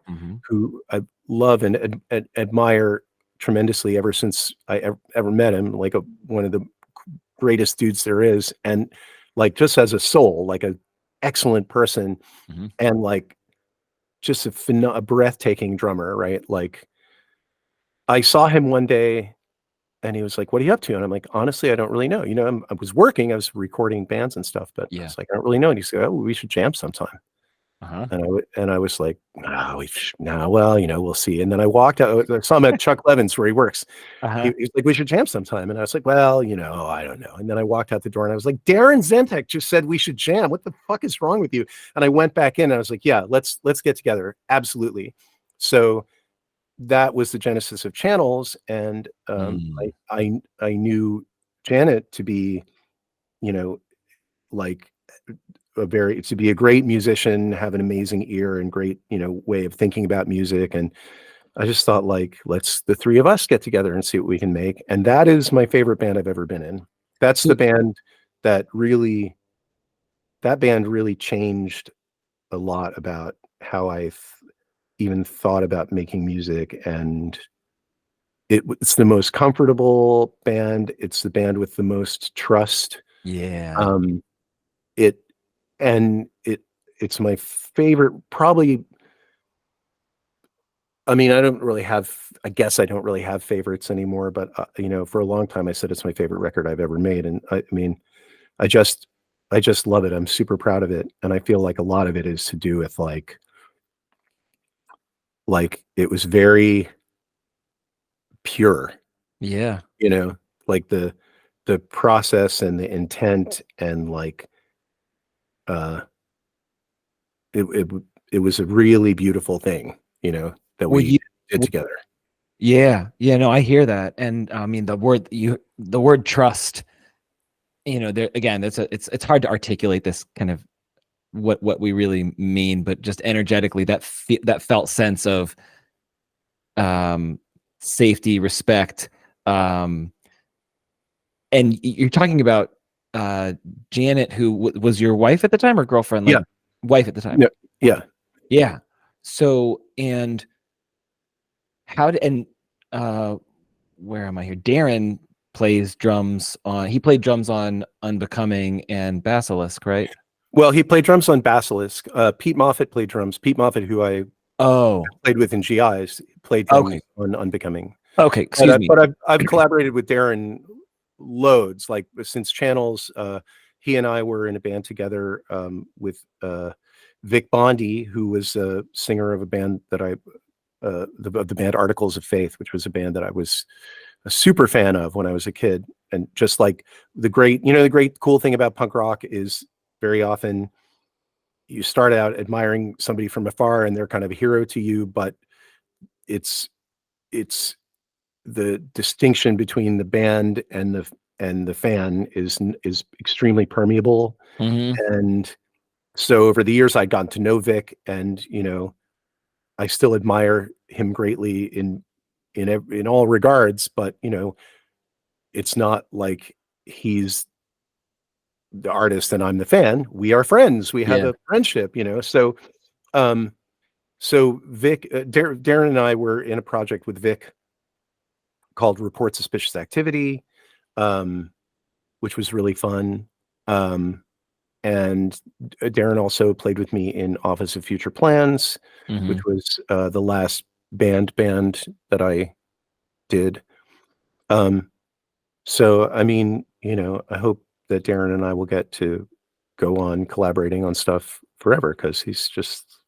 who I love and admire tremendously ever since I ever met him, like one of the greatest dudes there is, and like just as a soul, like a excellent person, and like just a breathtaking drummer, right? Like I saw him one day and he was like, "What are you up to?" And I'm like, "Honestly, I don't really know. I was working, I was recording bands and stuff, but I was like, I don't really know." And he said, "Oh, we should jam sometime." And I was like, "No, well, we'll see." And then I walked out. I saw him at Chuck Levin's where he works. He's like, "We should jam sometime." And I was like, "Well, I don't know." And then I walked out the door and I was like, "Darren Zentek just said we should jam. What the fuck is wrong with you?" And I went back in and I was like, "Yeah, let's get together. Absolutely." So that was the genesis of Channels. And I knew Janet to be, like to be a great musician, have an amazing ear and great, way of thinking about music. And I just thought like, let's the three of us get together and see what we can make. And that is my favorite band I've ever been in. That's the band that really changed a lot about how I even thought about making music. And it's the most comfortable band. It's the band with the most trust. It's my favorite, probably. I mean, I guess I don't really have favorites anymore, but for a long time I said it's my favorite record I've ever made. And I mean, I just love it. I'm super proud of it. And I feel like a lot of it is to do with like it was very pure, like the process and the intent, and like, it was a really beautiful thing, that we did together. No, I hear that. And I mean, the word trust, there again, it's hard to articulate this kind of what we really mean, but just energetically that felt sense of safety, respect. And you're talking about Janet, who was your wife at the time, or girlfriend? Like, wife at the time. Yeah. So, and how did, and where am I here? Darren plays drums on, he played drums on Unbecoming and Basilisk, right? Well, he played drums on Basilisk. Pete Moffat played drums. Pete Moffat, who I played with in GIs, played drums on Unbecoming. Okay, excuse me. But I've collaborated with Darren loads, like since Channels. He and I were in a band together with Vic Bondi, who was a singer of a band that the band Articles of Faith, which was a band that I was a super fan of when I was a kid. And just like the great cool thing about punk rock is very often you start out admiring somebody from afar and they're kind of a hero to you, but it's the distinction between the band and the fan is extremely permeable. And So over the years, I'd gotten to know Vic, and I still admire him greatly in all regards. But it's not like he's the artist and I'm the fan. We are friends. We have Yeah. a friendship. Um, so Vic, Darren and I were in a project with Vic called Report Suspicious Activity, which was really fun. And Darren also played with me in Office of Future Plans, which was the last band that I did. So, I mean, I hope that Darren and I will get to go on collaborating on stuff forever, because he's just,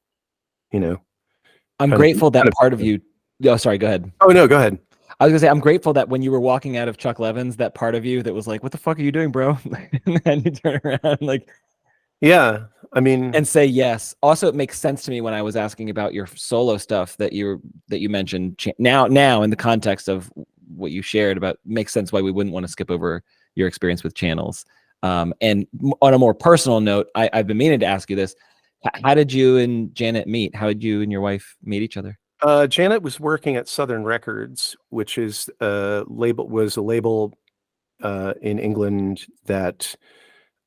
I'm kind of, grateful that part of you. Oh, sorry. Go ahead. Oh no, go ahead. I was gonna say I'm grateful that when you were walking out of Chuck Levin's, that part of you that was like, "What the fuck are you doing, bro?" And then you turn around like, yeah, I mean, and say yes. Also, it makes sense to me when I was asking about your solo stuff that you mentioned. Now in the context of what you shared about, makes sense why we wouldn't want to skip over your experience with channels. And on a more personal note, I've been meaning to ask you this: how did you and Janet meet? How did you and your wife meet each other? Janet was working at Southern Records, which is a label in England that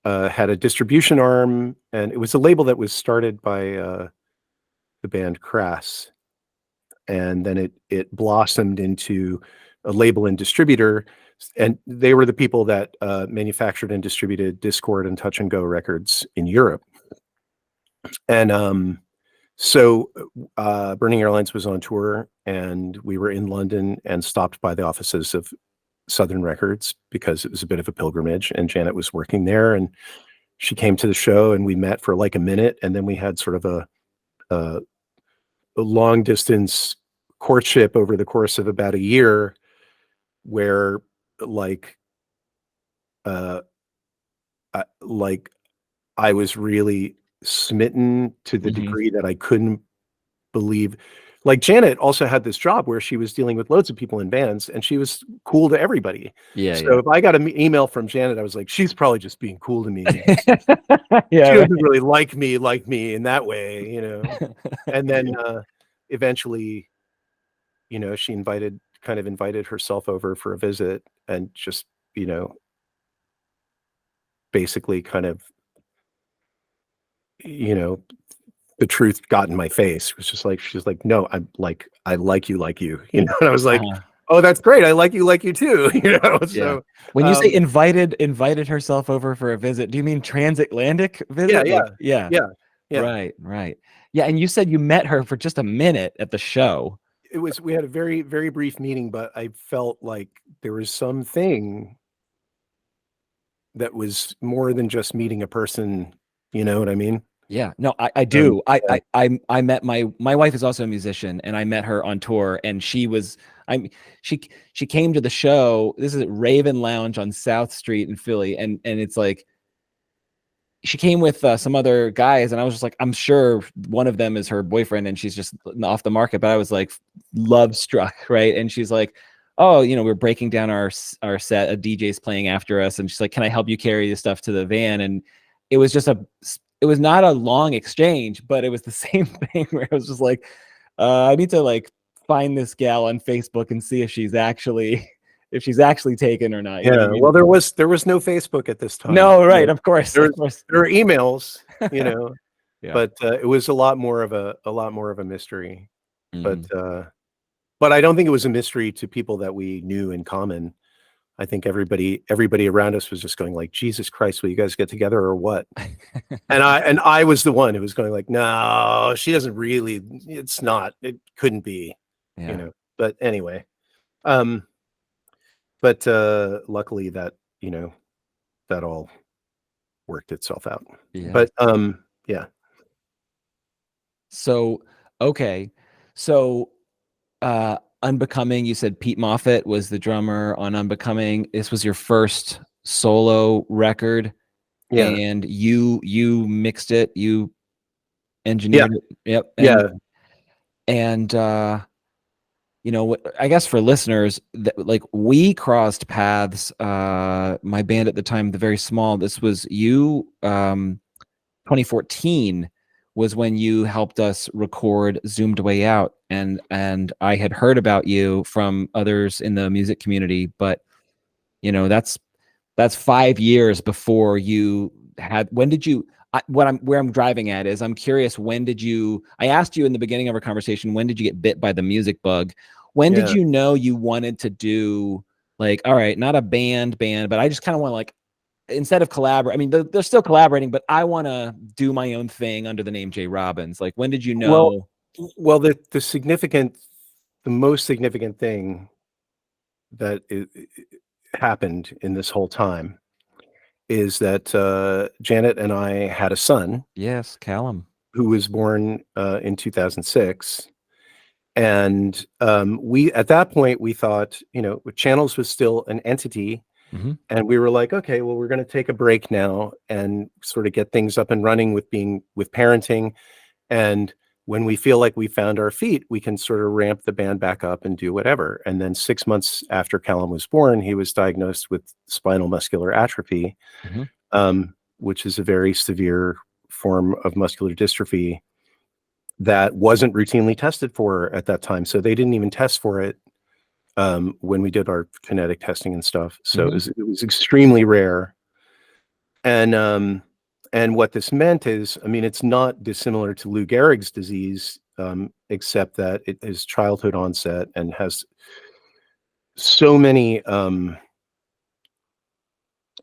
had a distribution arm, and it was a label that was started by the band Crass, and then it blossomed into a label and distributor, and they were the people that manufactured and distributed Dischord and Touch and Go records in Europe. And so Burning Airlines was on tour, and we were in London and stopped by the offices of Southern Records because it was a bit of a pilgrimage, and Janet was working there, and she came to the show, and we met for like a minute, and then we had sort of a long distance courtship over the course of about a year, where like I was really smitten to the degree that I couldn't believe. Like, Janet also had this job where she was dealing with loads of people in bands, and she was cool to everybody. So if I got an email from Janet, I was like, she's probably just being cool to me. Yeah, she doesn't really like me in that way, And then eventually, she invited herself over for a visit, and just, basically kind of, the truth got in my face. It was just like, she's like, no, I like you, and I was like, oh, that's great. I like you too. So when you say invited herself over for a visit, do you mean transatlantic visit? Yeah. Right. Yeah. And you said you met her for just a minute at the show. We had a very, very brief meeting, but I felt like there was something that was more than just meeting a person. You know what I mean? Yeah, no, I do. I met my wife is also a musician, and I met her on tour, and she came to the show. This is at Raven Lounge on South Street in Philly, and it's like she came with some other guys, and I was just like, I'm sure one of them is her boyfriend, and she's just off the market. But I was like, love struck, right? And she's like, oh, we're breaking down our set. A DJ's playing after us, and she's like, can I help you carry the stuff to the van? And it was just it was not a long exchange, but it was the same thing where it was just like, I need to like find this gal on Facebook and see if she's actually taken or not. Yeah. I mean? Well, there was no Facebook at this time. No, right. Of course. There were emails, Yeah. but it was a lot more of a mystery. But I don't think it was a mystery to people that we knew in common. I think everybody around us was just going like, Jesus Christ, will you guys get together or what? and I was the one who was going like, no, she doesn't really, it's not, it couldn't be, but anyway. But luckily that, that all worked itself out. Yeah. But yeah. So, okay. So Unbecoming, you said Pete Moffat was the drummer on Unbecoming. This was your first solo record. Yeah. And you mixed it, you engineered it. Yep. And I guess for listeners that like we crossed paths, my band at the time, the Very Small, this was you 2014 was when you helped us record Zoomed Way Out, and I had heard about you from others in the music community, but you know, that's 5 years before you had. When did you? Where I'm driving at is I'm curious. When did you? I asked you in the beginning of our conversation. When did you get bit by the music bug? When did you know you wanted to do, like, all right, not a band, but I just kind of want to, like, instead of collaborate, I mean, they're still collaborating, but I want to do my own thing under the name J. Robbins. Like, when did you know? Well, the most significant thing that happened in this whole time is that Janet and I had a son. Yes, Callum, who was born in 2006. And we, at that point, we thought, you know, Channels was still an entity. And we were like, okay, well, we're going to take a break now and sort of get things up and running with parenting. And when we feel like we found our feet, we can sort of ramp the band back up and do whatever. And then 6 months after Callum was born, he was diagnosed with spinal muscular atrophy, which is a very severe form of muscular dystrophy that wasn't routinely tested for at that time. So they didn't even test for it when we did our genetic testing and stuff. So it was extremely rare. And what this meant is, I mean, it's not dissimilar to Lou Gehrig's disease, except that it is childhood onset and has so many,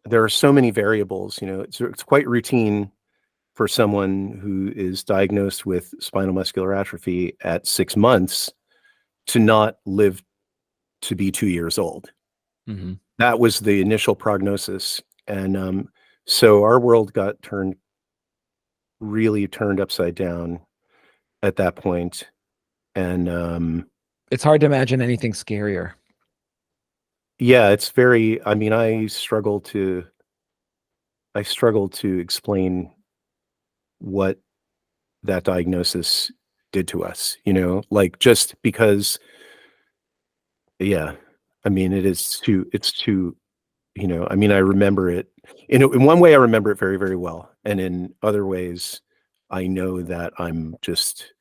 there are so many variables. You know, it's quite routine for someone who is diagnosed with spinal muscular atrophy at 6 months to not live to be 2 years old. That was the initial prognosis. And so our world got really turned upside down at that point. And it's hard to imagine anything scarier. Yeah, it's very, I mean, I struggle to explain what that diagnosis did to us, you know, like, just because, yeah, I mean, it's too, you know, I mean, I remember it in one way, I remember it very, very well. And in other ways, I know that I'm just,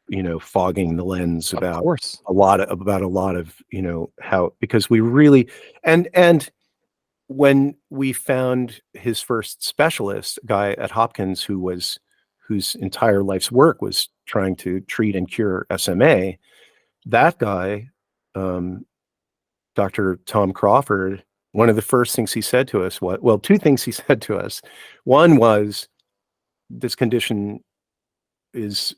you know, fogging the lens about a lot of, you know, how, because we really, and when we found his first specialist, a guy at Hopkins whose entire life's work was trying to treat and cure SMA, that guy, Dr. Tom Crawford, one of the first things he said to us well, two things he said to us. One was, this condition is,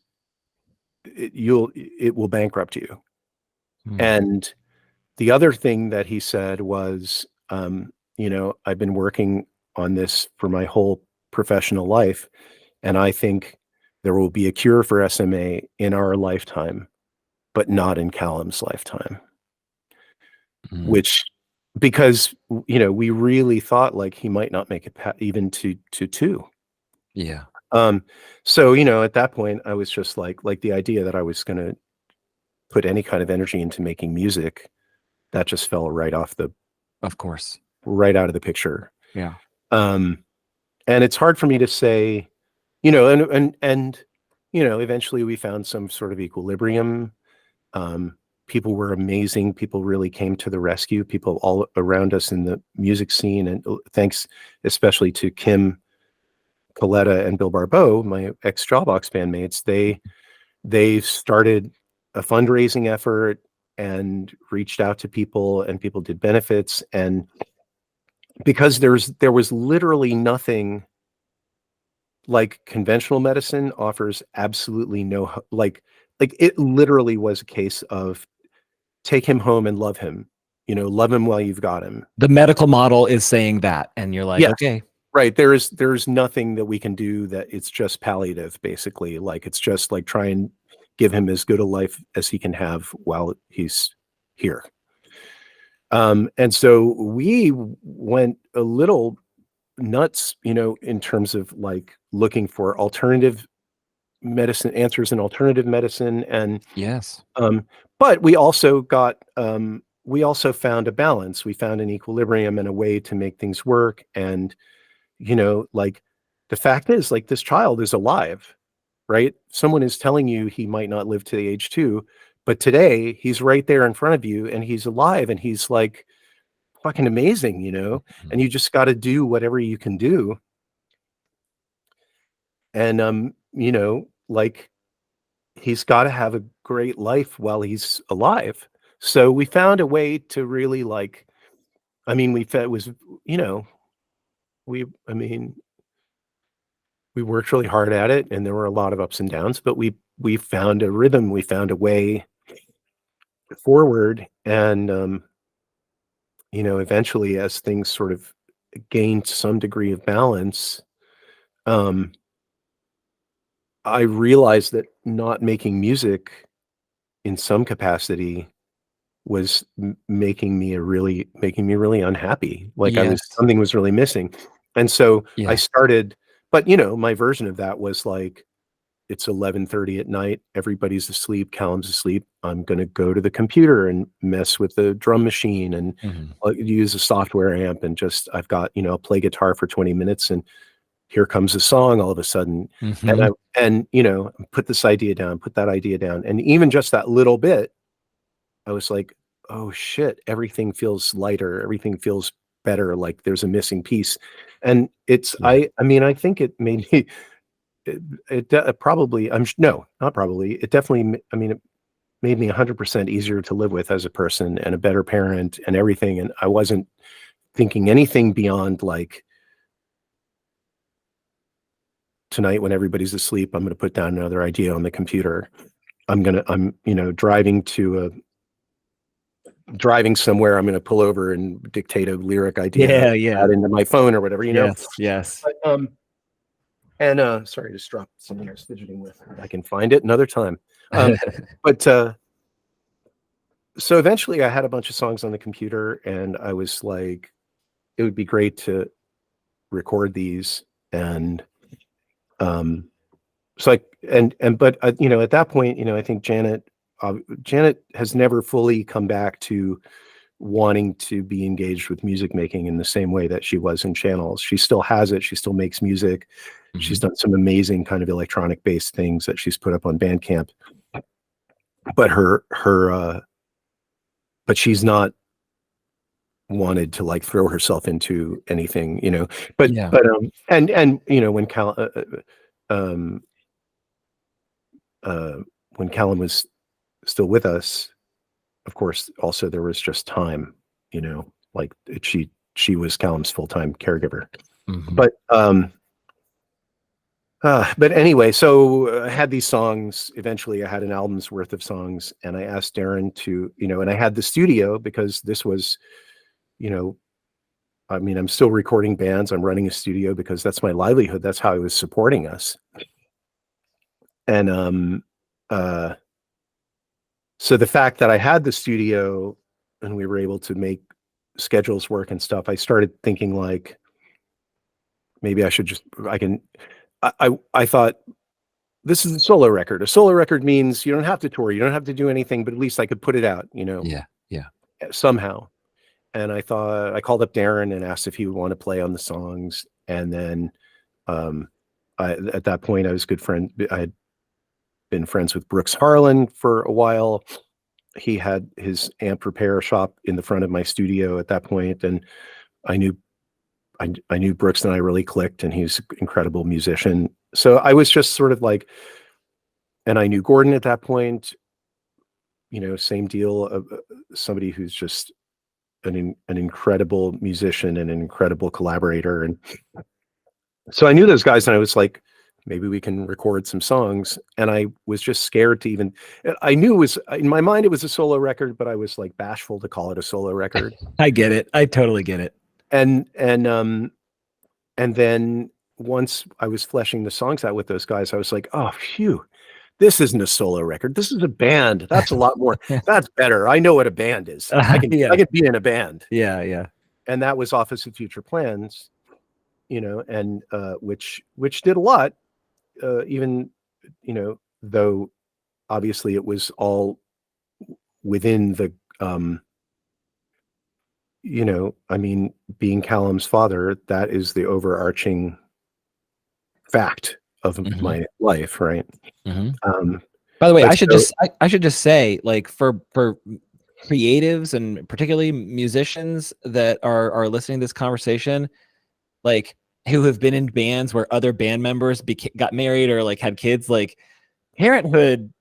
it will bankrupt you. And the other thing that he said was, you know, I've been working on this for my whole professional life, and I think there will be a cure for SMA in our lifetime, but not in Callum's lifetime. Which, because, you know, we really thought, like, he might not make it even to 2. Yeah. So, you know, at that point, I was just like the idea that I was going to put any kind of energy into making music, that just fell right off the, of course, right out of the picture. Yeah. And it's hard for me to say, you know, and you know, eventually we found some sort of equilibrium. People were amazing. People really came to the rescue. People all around us in the music scene, and thanks especially to Kim Coletta and Bill Barbeau, my ex-Jawbox bandmates. They started a fundraising effort and reached out to people, and people did benefits. And because there was literally nothing, like, conventional medicine offers absolutely no, like it literally was a case of take him home and love him, you know, love him while you've got him. The medical model is saying that, and you're like, yes, okay, right. There's nothing that we can do, that it's just palliative, basically. Like, it's just like, try and give him as good a life as he can have while he's here. And so we went a little nuts, you know, in terms of, like, looking for alternative medicine answers in alternative medicine. And yes, but we also found a balance. We found an equilibrium and a way to make things work. And, you know, like, the fact is, like, this child is alive, right? Someone is telling you he might not live to the age 2, but today he's right there in front of you and he's alive and he's like fucking amazing, you know? And you just got to do whatever you can do. And you know, like, he's got to have a great life while he's alive. So we found a way to really, like, I mean, we felt it was, you know, I mean, we worked really hard at it and there were a lot of ups and downs, but we found a rhythm, we found a way forward. And you know, eventually as things sort of gained some degree of balance, um I realized that not making music in some capacity was making me really unhappy. Like, Yes. something was really missing. And so I Yeah. started, but you know, my version of that was like, it's 11:30 at night, everybody's asleep, Callum's asleep. I'm gonna go to the computer and mess with the drum machine and Mhm. use a software amp and just I've got, you know, I'll play guitar for 20 minutes and here comes a song all of a sudden. And Mhm. you know, put this idea down, put that idea down. And even just that little bit, I was like, "Oh shit, everything feels lighter, everything feels better, like there's a missing piece." And Yeah. I mean, I think it made me probably no, not probably. It definitely I mean, it made me 100% easier to live with as a person and a better parent and everything, and I wasn't thinking anything beyond, like, tonight when everybody's asleep, I'm gonna put down another idea on the computer. You know, driving somewhere, I'm gonna pull over and dictate a lyric idea, Yeah, add yeah. into my phone or whatever, you know? Yes, yes. But, and, sorry, just dropped something I was fidgeting with. I can find it another time. But, so eventually I had a bunch of songs on the computer and I was like, it would be great to record these. And, um, so but, you know, at that point, you know, I think Janet has never fully come back to wanting to be engaged with music making in the same way that she was in channels. She still has it. She still makes music. She's Mhm. done some amazing kind of electronic based things that she's put up on Bandcamp. But but she's not wanted to like throw herself into anything, you know. Yeah. And you know, um uh when Callum was still with us, of course, also there was just time, you know, like she was Callum's full-time caregiver. Mhm. But anyway, so I had these songs. Eventually, I had an album's worth of songs, and I asked Darren to, you know, and I had the studio because this was, you know, I mean, I'm still recording bands. I'm running a studio because that's my livelihood. That's how I was supporting us. And uh, so the fact that I had the studio and we were able to make schedules work and stuff, I started thinking like maybe I should just I can. I thought this is a solo record. A solo record means you don't have to tour, you don't have to do anything, but at least I could put it out, you know, Yeah, yeah. somehow. And I thought I called up Darren and asked if he would want to play on the songs. And then um, at that point, I was good friend. I had been friends with Brooks Harlan for a while. He had his amp repair shop in the front of my studio at that point, and I knew I knew Brooks and I really clicked, and he's an incredible musician. So I was just sort of like, and I knew Gordon at that point. You know, same deal. Somebody who's just an incredible musician and an incredible collaborator. And so I knew those guys, and I was like, maybe we can record some songs. And I was just scared to even. I knew it was in my mind it was a solo record, but I was like bashful to call it a solo record. I get it. I totally get it. And and then once I was fleshing the songs out with those guys, I was like, oh, phew. This isn't a solo record. This is a band. That's a lot more. That's better. I know what a band is. I Yeah. can be in a band. Yeah, yeah. And that was Office of Future Plans, you know, and which did a lot, even, you know, though obviously it was all within the you know, I mean, being Callum's father, that is the overarching fact of my life, right? By the way, But I should just say, like, for creatives and particularly musicians that are listening to this conversation, like, who have been in bands where other band members got married or like had kids, like, parenthood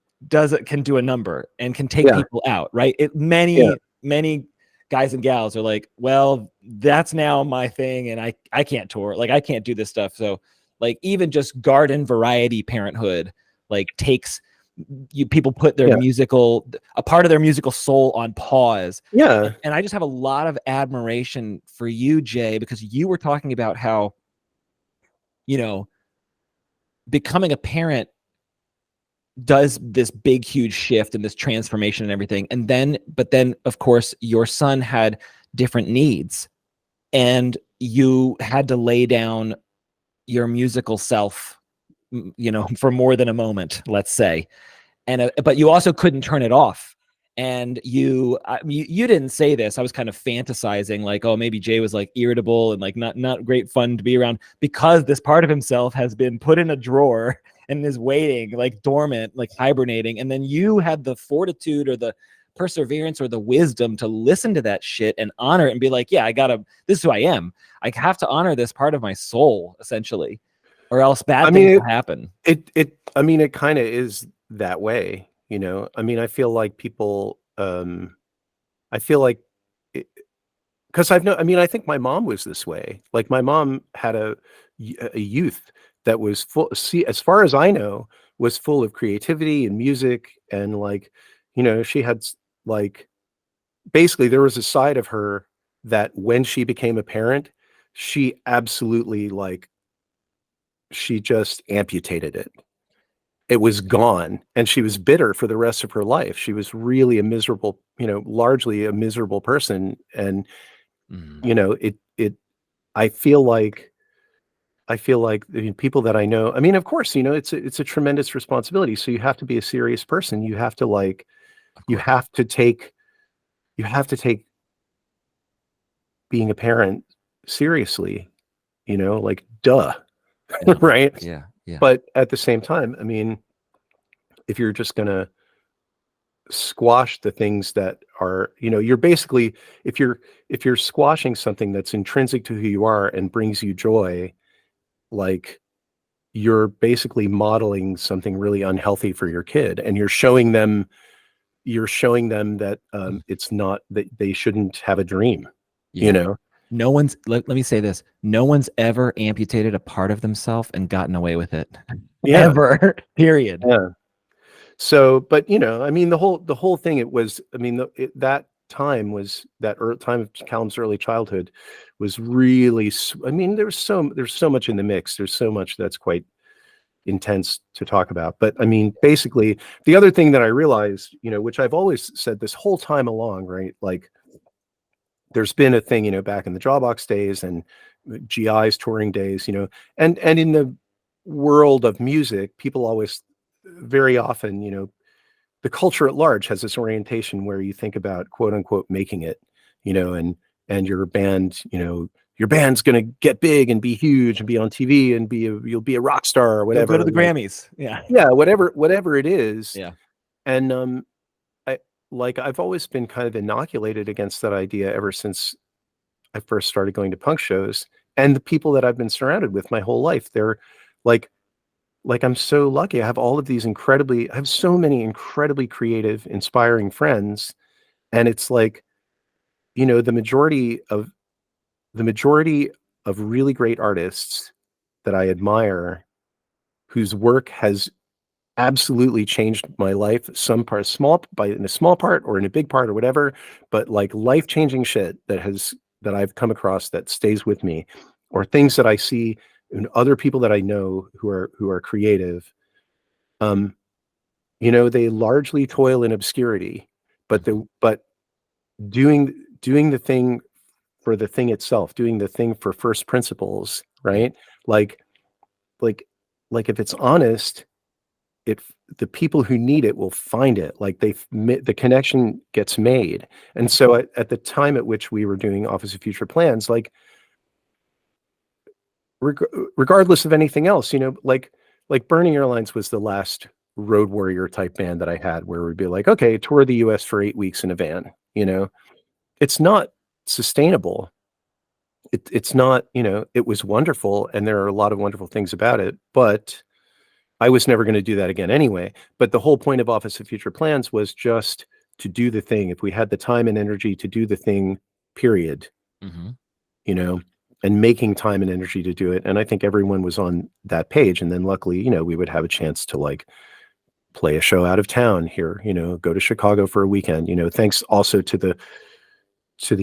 can do a number and can take people out, right? Many guys and gals are like, well, that's now my thing, and I can't tour, like, I can't do this stuff. So, like, even just garden variety parenthood, like, takes people put their a part of their musical soul on pause. And I just have a lot of admiration for you, Jay, because you were talking about how, you know, becoming a parent does this big, huge shift and this transformation and everything. But then, of course, your son had different needs, and you had to lay down your musical self, you know, for more than a moment, let's say. But you also couldn't turn it off. And you didn't say this. I was kind of fantasizing, like, oh, maybe Jay was like irritable and like not great fun to be around because this part of himself has been put in a drawer and is waiting, like dormant, like hibernating. And then you had the fortitude or the perseverance or the wisdom to listen to that shit and honor it and be like, yeah, this is who I am. I have to honor this part of my soul, essentially, or else bad things will happen. It kind of is that way, you know. I mean, I feel like people, I feel like, because I think my mom was this way. Like, my mom had a youth that was full, as far as I know, was full of creativity and music. And like, you know, she had like, basically there was a side of her that when she became a parent, she absolutely, like, she just amputated it. It was gone, and she was bitter for the rest of her life. She was really a miserable, you know, largely a miserable person. And, you know, I feel like people that I know, I mean, of course, you know, it's a tremendous responsibility. So you have to be a serious person. You have to, like, you have to take being a parent seriously, you know, like, duh. Right? Yeah. But at the same time, I mean, if you're just gonna squash the things that are, you know, you're basically, if you're squashing something that's intrinsic to who you are and brings you joy, like, you're basically modeling something really unhealthy for your kid, and you're showing them that it's not, that they shouldn't have a dream, you know. No one's, let me say this, no one's ever amputated a part of themselves and gotten away with it. Ever. Period. Yeah. So, but, you know, I mean, the whole thing, it was, I mean, that time was that time of Callum's early childhood was really, I mean, there's so much in the mix. There's so much that's quite intense to talk about. But I mean, basically, the other thing that I realized, you know, which I've always said this whole time along, right? Like, there's been a thing, you know, back in the Jawbox days and GI's touring days, you know, and in the world of music, people always, very often, you know, the culture at large has this orientation where you think about, quote unquote, making it, you know, and your band, you know, your band's going to get big and be huge and be on TV and you'll be a rock star or whatever. You'll go to the Grammys. Yeah. Yeah. Whatever it is. Yeah. And, I've always been kind of inoculated against that idea ever since I first started going to punk shows. And the people that I've been surrounded with my whole life, they're like, I'm so lucky. I have so many incredibly creative, inspiring friends. And it's like, you know, the majority of really great artists that I admire, whose work has absolutely changed my life, in a small part or in a big part or whatever, but like life-changing shit that I've come across that stays with me, or things that I see in other people that I know who are creative. You know, they largely toil in obscurity, but doing the thing for the thing itself, doing the thing for first principles, right? Like if it's honest, the people who need it will find it. Like, the connection gets made. And so at the time at which we were doing Office of Future Plans, like, regardless of anything else, like Burning Airlines was the last road warrior type band that I had, where we'd be like, okay, tour the US for 8 weeks in a van. It's not sustainable. It's not, it was wonderful, and there are a lot of wonderful things about it, but I was never going to do that again anyway. But the whole point of Office of Future Plans was just to do the thing. If we had the time and energy to do the thing, period, you know, and making time and energy to do it. And I think everyone was on that page. And then luckily, we would have a chance to like play a show out of town here, go to Chicago for a weekend, thanks also to the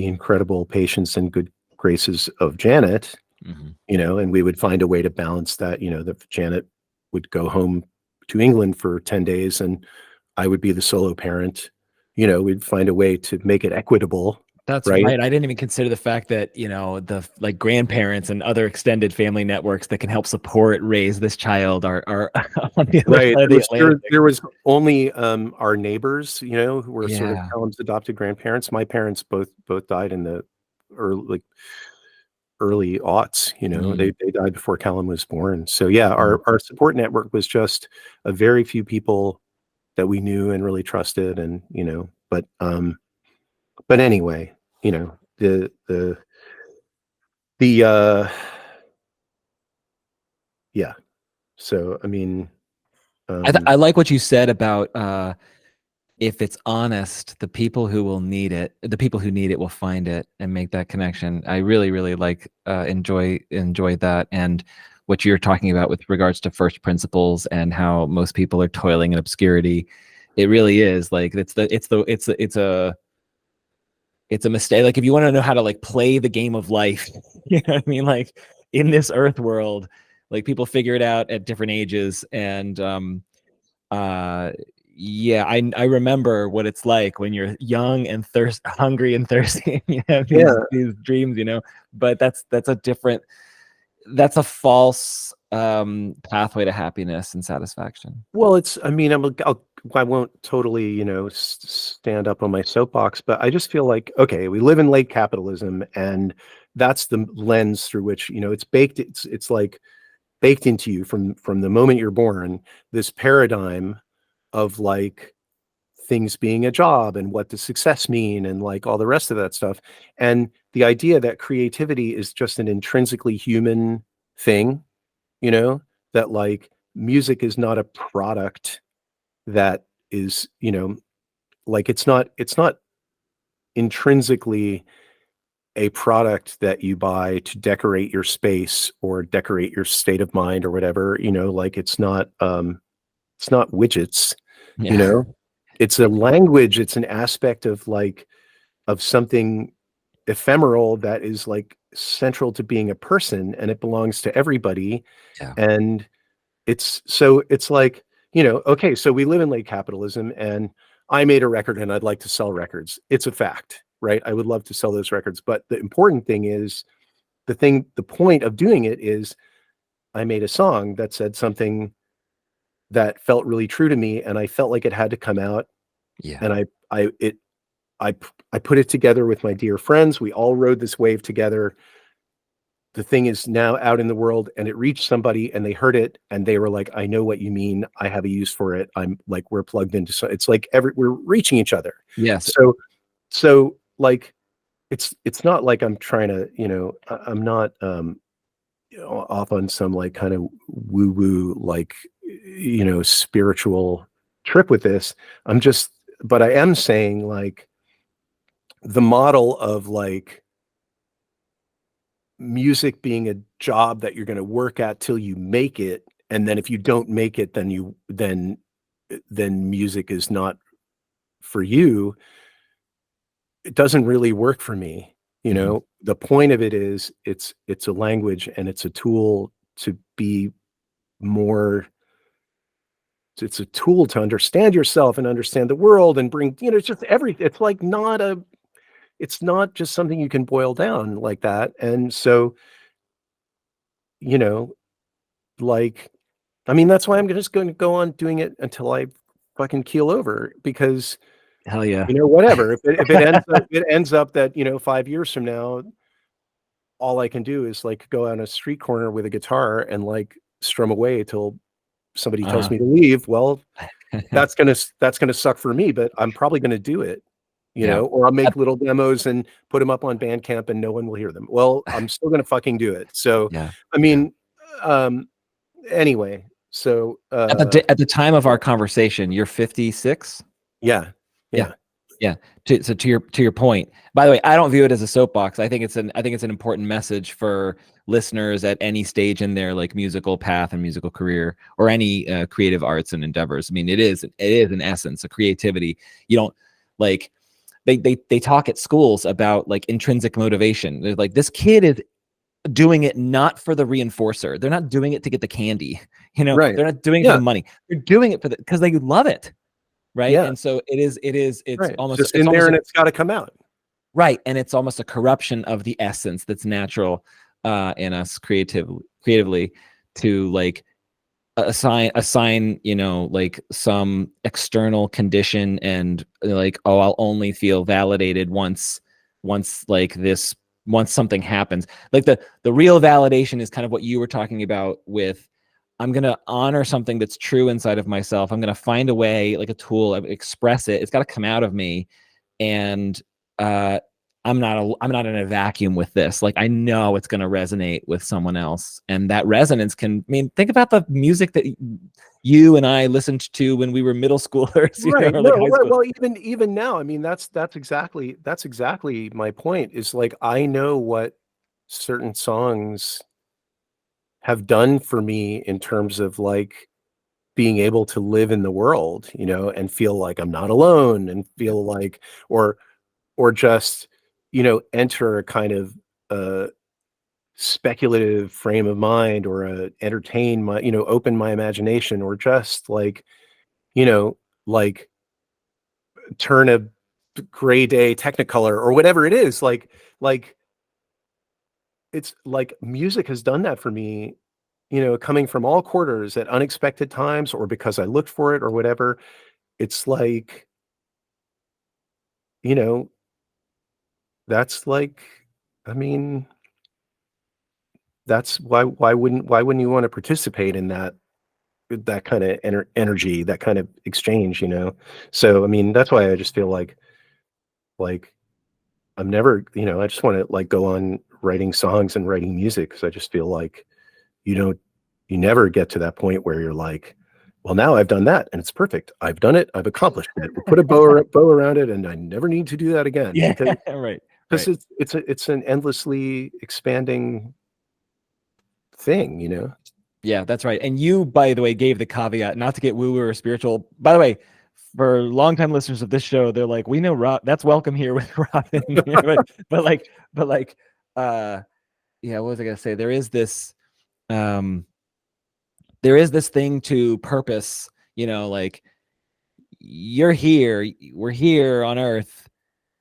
incredible patience and good graces of Janet, and we would find a way to balance that, that Janet would go home to England for 10 days and I would be the solo parent. We'd find a way to make it equitable. That's right. I didn't even consider the fact that, the like grandparents and other extended family networks that can help support, raise this child are on the other side of the Atlantic. There was only our neighbors, who were sort of Callum's adopted grandparents. My parents both died in the early aughts, they died before Callum was born. So our support network was just a very few people that we knew and really trusted, and but anyway, so I mean, I like what you said about if it's honest, the people who need it will find it and make that connection. I really, really like enjoy that, and what you're talking about with regards to first principles and how most people are toiling in obscurity. It really is like it's a mistake. Like if you want to know how to like play the game of life, you know what I mean? Like in this earth world, like people figure it out at different ages. And I remember what it's like when you're young and hungry and thirsty. You have these dreams, but that's a false pathway to happiness and satisfaction. Well, I won't totally, stand up on my soapbox, but I just feel like, okay, we live in late capitalism, and that's the lens through which, it's baked. It's like baked into you from the moment you're born, this paradigm of like things being a job and what does success mean and like all the rest of that stuff. And the idea that creativity is just an intrinsically human thing, that like music is not a product that is, like it's not intrinsically a product that you buy to decorate your space or decorate your state of mind or whatever, like it's not widgets, it's a language, it's an aspect of like of something ephemeral that is like central to being a person, and it belongs to everybody. And it's like, okay, so we live in late capitalism, and I made a record and I'd like to sell records. It's a fact, right? I would love to sell those records, but the important thing is the point of doing it is I made a song that said something that felt really true to me, and I felt like it had to come out. And I put it together with my dear friends. We all rode this wave together. The thing is now out in the world, and it reached somebody and they heard it and they were like, I know what you mean. I have a use for it. I'm like, we're plugged into, so it's like we're reaching each other. Yes. So like, it's not like I'm trying to, I'm not off on some like kind of woo woo, like, spiritual trip with this. But I am saying like the model of like music being a job that you're going to work at till you make it, and then if you don't make it, then music is not for you. It doesn't really work for me. The point of it is it's a language, and it's a tool to be more. It's a tool to understand yourself and understand the world and bring, it's just everything. It's like it's not just something you can boil down like that. And so, like, I mean, that's why I'm just going to go on doing it until I fucking keel over, because hell yeah, whatever. If it ends up that, 5 years from now, all I can do is like go on a street corner with a guitar and like strum away till somebody tells me to leave. Well, that's gonna suck for me, but I'm probably gonna do it, you know, or I'll make little demos and put them up on Bandcamp and no one will hear them. Well, I'm still gonna fucking do it. So, I mean, anyway, so at the time of our conversation, you're 56. Yeah. So to your point, by the way, I don't view it as a soapbox. I think it's an important message for listeners at any stage in their like musical path and musical career, or any creative arts and endeavors. I mean, it is in essence a creativity. You don't like they talk at schools about like intrinsic motivation. They're like, this kid is doing it not for the reinforcer. They're not doing it to get the candy. You know, they're not doing it for the money. They're doing it because they love it. Right. And so it's almost just in there and it's got to come out. Right. And it's almost a corruption of the essence that's natural in us creatively to like assign, you know, like some external condition and like, oh, I'll only feel validated once something happens. Like the real validation is kind of what you were talking about with, I'm going to honor something that's true inside of myself. I'm going to find a way, like a tool, express it. It's got to come out of me. And I'm not in a vacuum with this. Like, I know it's going to resonate with someone else. And that resonance think about the music that you and I listened to when we were middle schoolers. Right. Well, even now, I mean, that's exactly my point, is like, I know what certain songs have done for me in terms of like being able to live in the world, you know, and feel like I'm not alone, and feel like, or just, you know, enter a kind of speculative frame of mind, or entertain my, you know, open my imagination, or just like, you know, like turn a gray day Technicolor or whatever it is. Like it's like music has done that for me, you know, coming from all quarters at unexpected times, or because I looked for it or whatever. It's like, you know, that's like, I mean, that's why wouldn't you want to participate in that kind of energy, that kind of exchange, you know? So, I mean, that's why I just feel like I'm never, you know, I just want to like go on writing songs and writing music, because I just feel like you never get to that point where you're like, well, now I've done that and it's perfect. I've done it. I've accomplished it. Put a bow around it, and I never need to do that again. Yeah, because, right. Because it's an endlessly expanding thing, you know? Yeah, that's right. And you, by the way, gave the caveat, not to get woo-woo or spiritual. By the way, for longtime listeners of this show, they're like, we know Rob, that's welcome here with Robin. Yeah, what was I gonna say? There is this thing to purpose, you know, like you're here, we're here on Earth,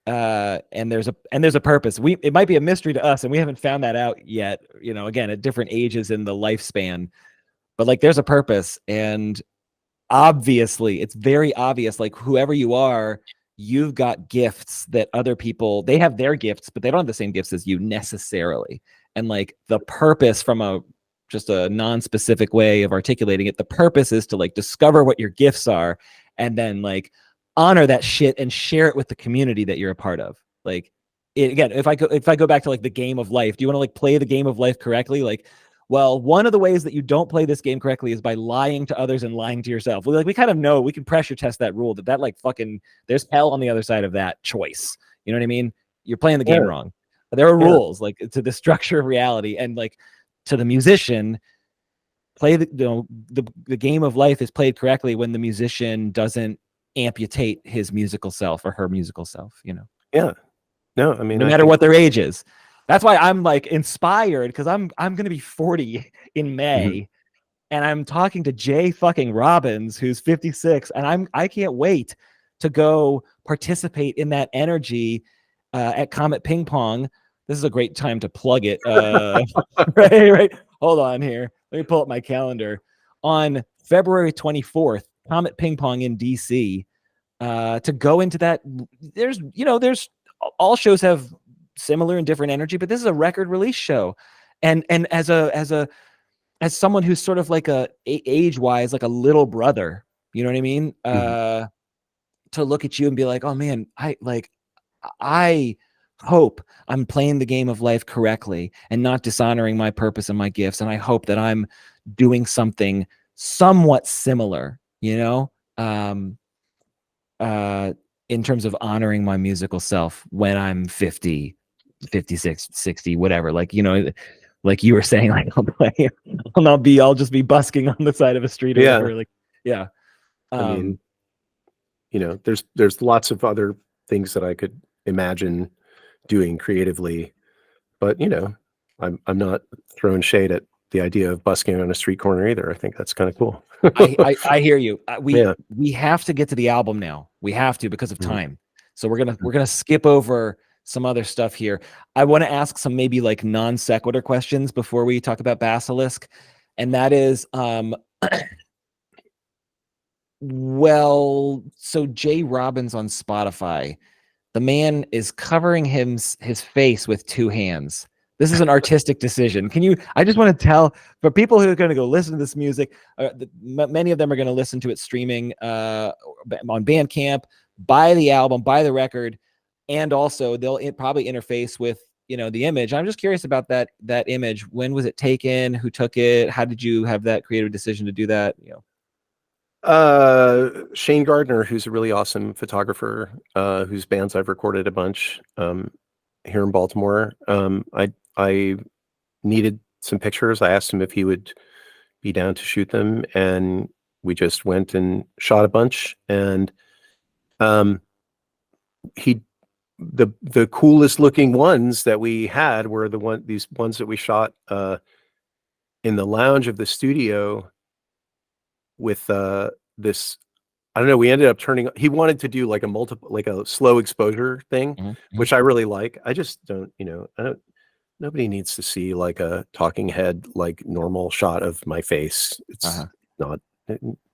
and there's a purpose. It might be a mystery to us, and we haven't found that out yet, you know, again, at different ages in the lifespan, but like there's a purpose. And obviously it's very obvious, like whoever you are, you've got gifts that other people, they have their gifts, but they don't have the same gifts as you necessarily. And like the purpose, from just a non-specific way of articulating it, the purpose is to like discover what your gifts are, and then like honor that shit and share it with the community that you're a part of. Like again, if I go back to like the game of life, do you want to like play the game of life correctly? Like, well, one of the ways that you don't play this game correctly is by lying to others and lying to yourself. We kind of know, we can pressure test that rule, that like fucking there's hell on the other side of that choice. You know what I mean? You're playing the game wrong. But there are rules, like to the structure of reality, and like to the musician, play the game of life is played correctly when the musician doesn't amputate his musical self or her musical self, you know? Yeah. No, I mean, no matter what their age is. That's why I'm like inspired, because I'm going to be 40 in May, and I'm talking to Jay fucking Robbins, who's 56, and I can't wait to go participate in that energy at Comet Ping Pong. This is a great time to plug it. Right. Hold on here. Let me pull up my calendar. On February 24th, Comet Ping Pong in DC. To go into that, there's all shows have similar and different energy, but this is a record release show. And as someone who's sort of like age wise, like a little brother, you know what I mean? To look at you and be like, oh man, I hope I'm playing the game of life correctly and not dishonoring my purpose and my gifts. And I hope that I'm doing something somewhat similar, you know, in terms of honoring my musical self when I'm 50, 56, 60, whatever. Like, you know, like you were saying, like I'll just be busking on the side of a street or whatever. Like, yeah. I mean, you know, there's lots of other things that I could imagine doing creatively, but you know, I'm not throwing shade at the idea of busking on a street corner either. I think that's kind of cool. I hear you. We have to get to the album now. We have to because of time. So we're gonna skip over some other stuff here. I want to ask some maybe like non sequitur questions before we talk about Basilisk, and that is well, so Jay Robbins on Spotify, the man is covering his face with two hands. This is an artistic decision. I just want to tell for people who are going to go listen to this music, many of them are going to listen to it streaming on Bandcamp, buy the album, buy the record, and also they'll probably interface with, you know, the image. I'm just curious about that image. When was it taken? Who took it? How did you have that creative decision to do that? You know. Shane Gardner, who's a really awesome photographer, whose bands I've recorded a bunch here in Baltimore. I needed some pictures. I asked him if he would be down to shoot them, and we just went and shot a bunch. And the coolest looking ones that we had were these ones that we shot in the lounge of the studio with this, I don't know, we ended up he wanted to do like a slow exposure thing, which I really like. I just don't, you know, nobody needs to see like a talking head, like normal shot of my face. It's not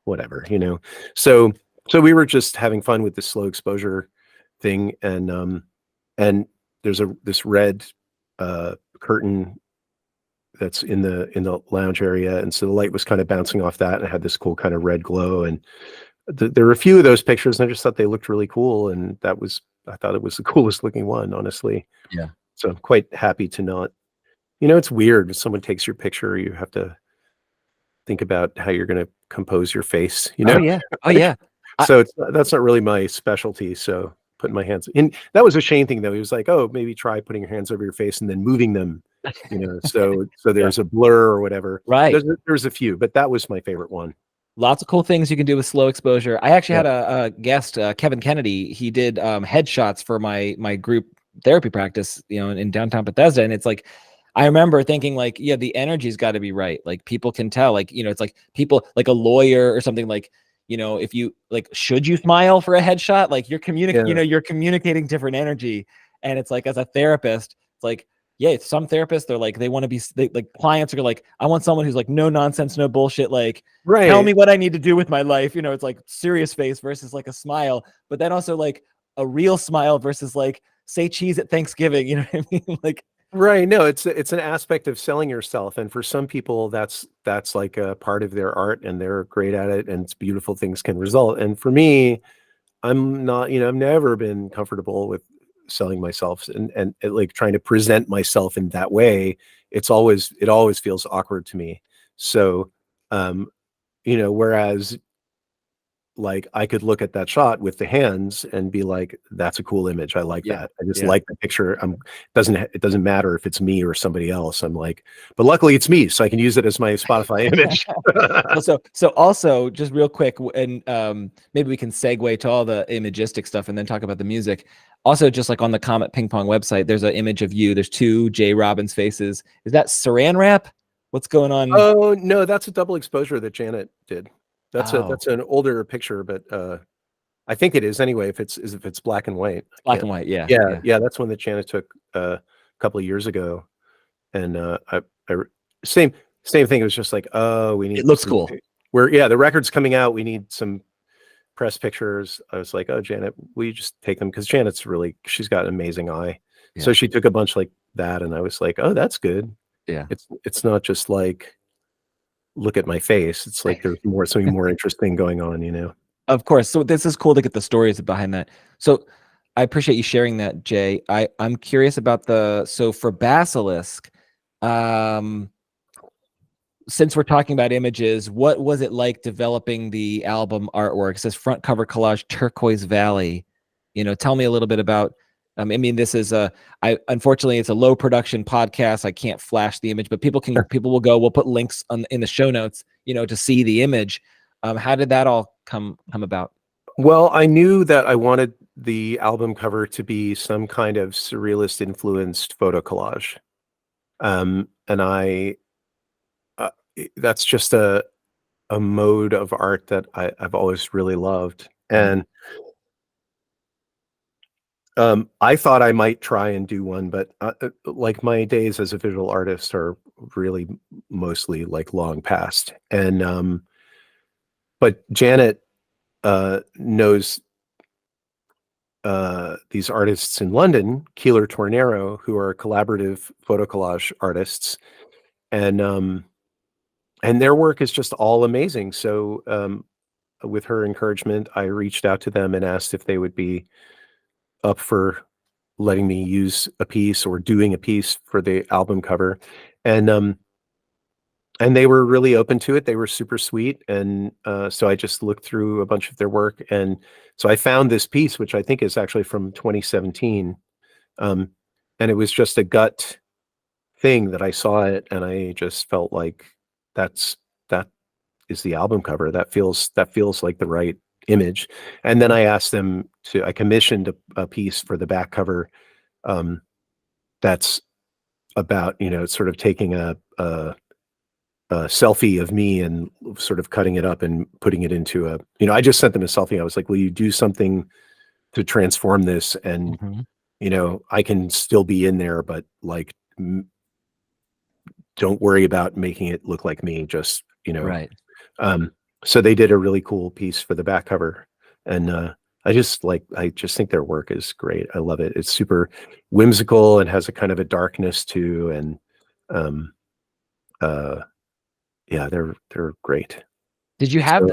whatever, you know? So we were just having fun with this slow exposure thing. And there's this red curtain that's in the lounge area, and so the light was kind of bouncing off that, and it had this cool kind of red glow. And there were a few of those pictures, and I just thought they looked really cool, and I thought it was the coolest looking one, honestly. Yeah. So I'm quite happy to not, you know, it's weird when someone takes your picture, you have to think about how you're going to compose your face, you know? Oh yeah. So that's not really my specialty. So putting my hands in, that was a Shane thing though. He was like, oh, maybe try putting your hands over your face and then moving them, you know, so there's a blur or whatever. Right. There's a few, but that was my favorite one. Lots of cool things you can do with slow exposure. I actually had a guest, Kevin Kennedy. He did headshots for my group therapy practice, you know, in downtown Bethesda. And it's like, I remember thinking like, yeah, the energy's got to be right. Like people can tell, like, you know, it's like people like a lawyer or something, like, you know, if you like, should you smile for a headshot? Like you're communicating, you know, you're communicating different energy. And it's like, as a therapist, it's like, yeah, some therapists, they're like, they want to be like clients are like, I want someone who's like, no nonsense, no bullshit. Like, tell me what I need to do with my life. You know, it's like serious face versus like a smile, but then also like a real smile versus like say cheese at Thanksgiving. You know what I mean? Like, right. No, it's an aspect of selling yourself. And for some people that's like a part of their art and they're great at it and it's beautiful things can result. And for me, I'm not, you know, I've never been comfortable with selling myself and like trying to present myself in that way. It always feels awkward to me. So, you know, whereas like I could look at that shot with the hands and be like, that's a cool image. I like that. I just like the picture. It doesn't matter if it's me or somebody else. I'm like, but luckily it's me, so I can use it as my Spotify image. so also just real quick, and maybe we can segue to all the imagistic stuff and then talk about the music. Also, just like on the Comet Ping Pong website, there's an image of you. There's two Jay Robbins faces. Is that saran wrap? What's going on? Oh no, that's a double exposure that Janet did. That's an older picture, but I think it is anyway. If it's black and white, yeah. That's one that Janet took a couple of years ago, and same thing. It was just like, oh, we need. It looks cool. The record's coming out. We need some press pictures. I was like, oh, Janet, will you just take them? Because Janet's she's got an amazing eye. So she took a bunch like that, and I was like, oh, that's good. Yeah. It's not just like, look at my face. It's like there's something more interesting going on, you know? Of course. So this is cool to get the stories behind that. So I appreciate you sharing that, Jay. I'm curious about so for Basilisk, since we're talking about images, what was it like developing the album artwork? It says front cover collage, Turquoise Valley. Tell me a little bit about. I mean, this is unfortunately it's a low production podcast. I can't flash the image, but people will go. We'll put links in the show notes, to see the image. How did that all come about? Well, I knew that I wanted the album cover to be some kind of surrealist influenced photo collage. And that's just a mode of art that I've always really loved. And I thought I might try and do one, but like my days as a visual artist are really mostly like long past. And but Janet knows these artists in London, Keeler Tornero, who are collaborative photo collage artists, and their work is just all amazing. So with her encouragement, I reached out to them and asked if they would be up for letting me use a piece or doing a piece for the album cover, and they were really open to it. They were super sweet, and so I just looked through a bunch of their work, and so I found this piece, which I think is actually from 2017, and it was just a gut thing that I saw it, and I just felt like that is the album cover. That feels like the right image. And then I commissioned a piece for the back cover that's about sort of taking a selfie of me and sort of cutting it up and putting it into I just sent them a selfie. I was like, will you do something to transform this? And I can still be in there, but like don't worry about making it look like me, just right. So they did a really cool piece for the back cover, and I just think their work is great. I love it. It's super whimsical and has a kind of a darkness too, and yeah, they're great. Did you have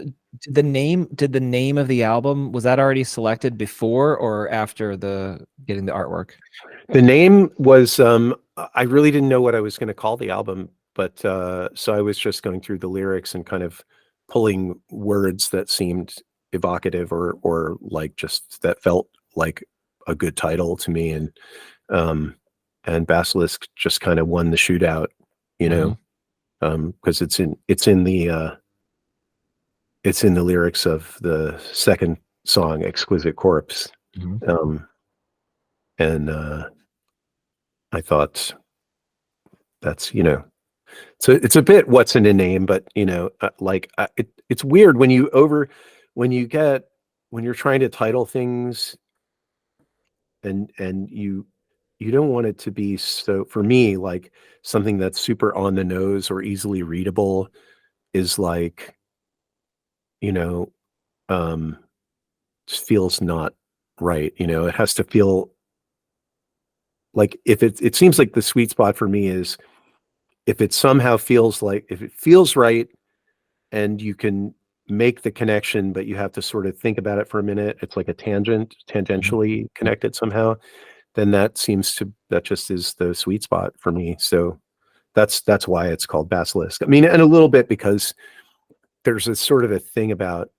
the name? Did the name of the album, was that already selected before or after getting the artwork? The name was I really didn't know what I was going to call the album, but so I was just going through the lyrics and kind of pulling words that seemed evocative or like just that felt like a good title to me, and Basilisk just kind of won the shootout, because it's in the lyrics of the second song, Exquisite Corpse. And I thought that's so it's a bit what's in a name, but it's weird when you're trying to title things, and you don't want it to be, so for me, like something that's super on the nose or easily readable is like just feels not right. It has to feel like, if it seems like the sweet spot for me is if it feels right and you can make the connection, but you have to sort of think about it for a minute. It's like a tangentially connected somehow. Then that just is the sweet spot for me. So that's why it's called Basilisk. I mean, and a little bit because there's a sort of a thing about,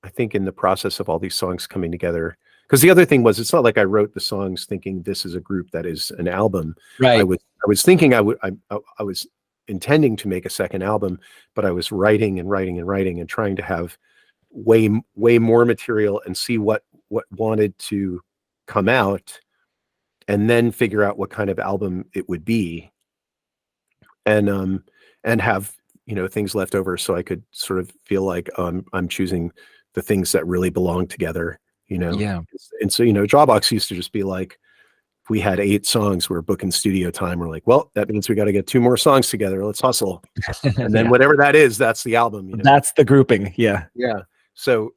I think, in the process of all these songs coming together. Because the other thing was, it's not like I wrote the songs thinking this is a group that is an album. Right. I was thinking I was intending to make a second album, but I was writing and trying to have way more material and see what wanted to come out, and then figure out what kind of album it would be, and have things left over so I could sort of feel like I'm choosing the things that really belong together. Yeah. And so Jawbox used to just be like, if we had 8 songs, we're booking studio time, we're like, well, that means we got to get 2 more songs together, let's hustle. And then whatever that is, that's the album. That's the grouping. Yeah. So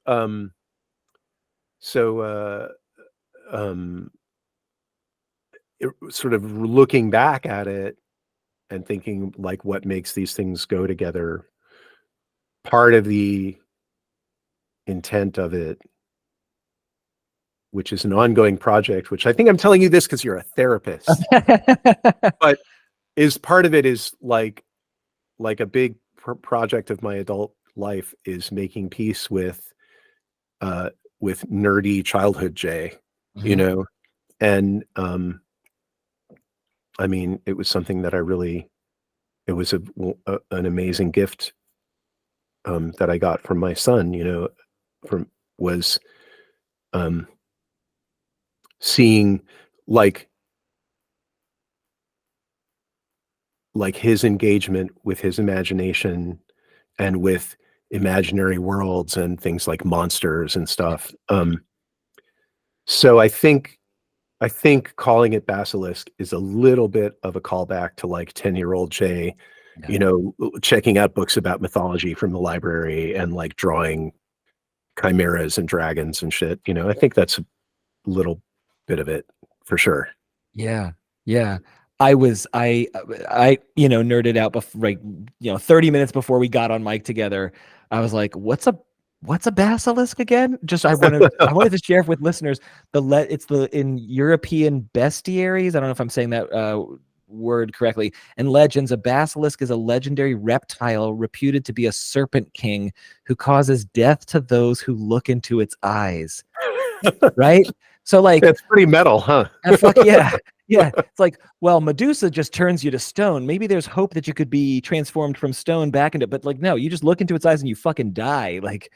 sort of looking back at it and thinking like what makes these things go together. Part of the intent of it, which is an ongoing project, which I think I'm telling you this because you're a therapist, but is part of it is like a big project of my adult life is making peace with nerdy childhood Jay, you know, and I mean, it was something that it was an amazing gift that I got from my son, you know, was seeing like his engagement with his imagination and with imaginary worlds and things like monsters and stuff. So I think calling it Basilisk is a little bit of a callback to like 10-year-old Jay, you know, checking out books about mythology from the library and like drawing chimeras and dragons and shit. You know, I think that's a little bit of it for sure. Yeah. Yeah. I you know, nerded out before, like, you know, 30 minutes before we got on mic together. I was like, what's a basilisk again? Just I wanted to share with listeners it's in European bestiaries. I don't know if I'm saying that word correctly. And legends, a basilisk is a legendary reptile reputed to be a serpent king who causes death to those who look into its eyes. Right? So like, it's pretty metal, huh? Fuck yeah. Yeah. It's like, well, Medusa just turns you to stone. Maybe there's hope that you could be transformed from stone back into, but like, no, you just look into its eyes and you fucking die. Like,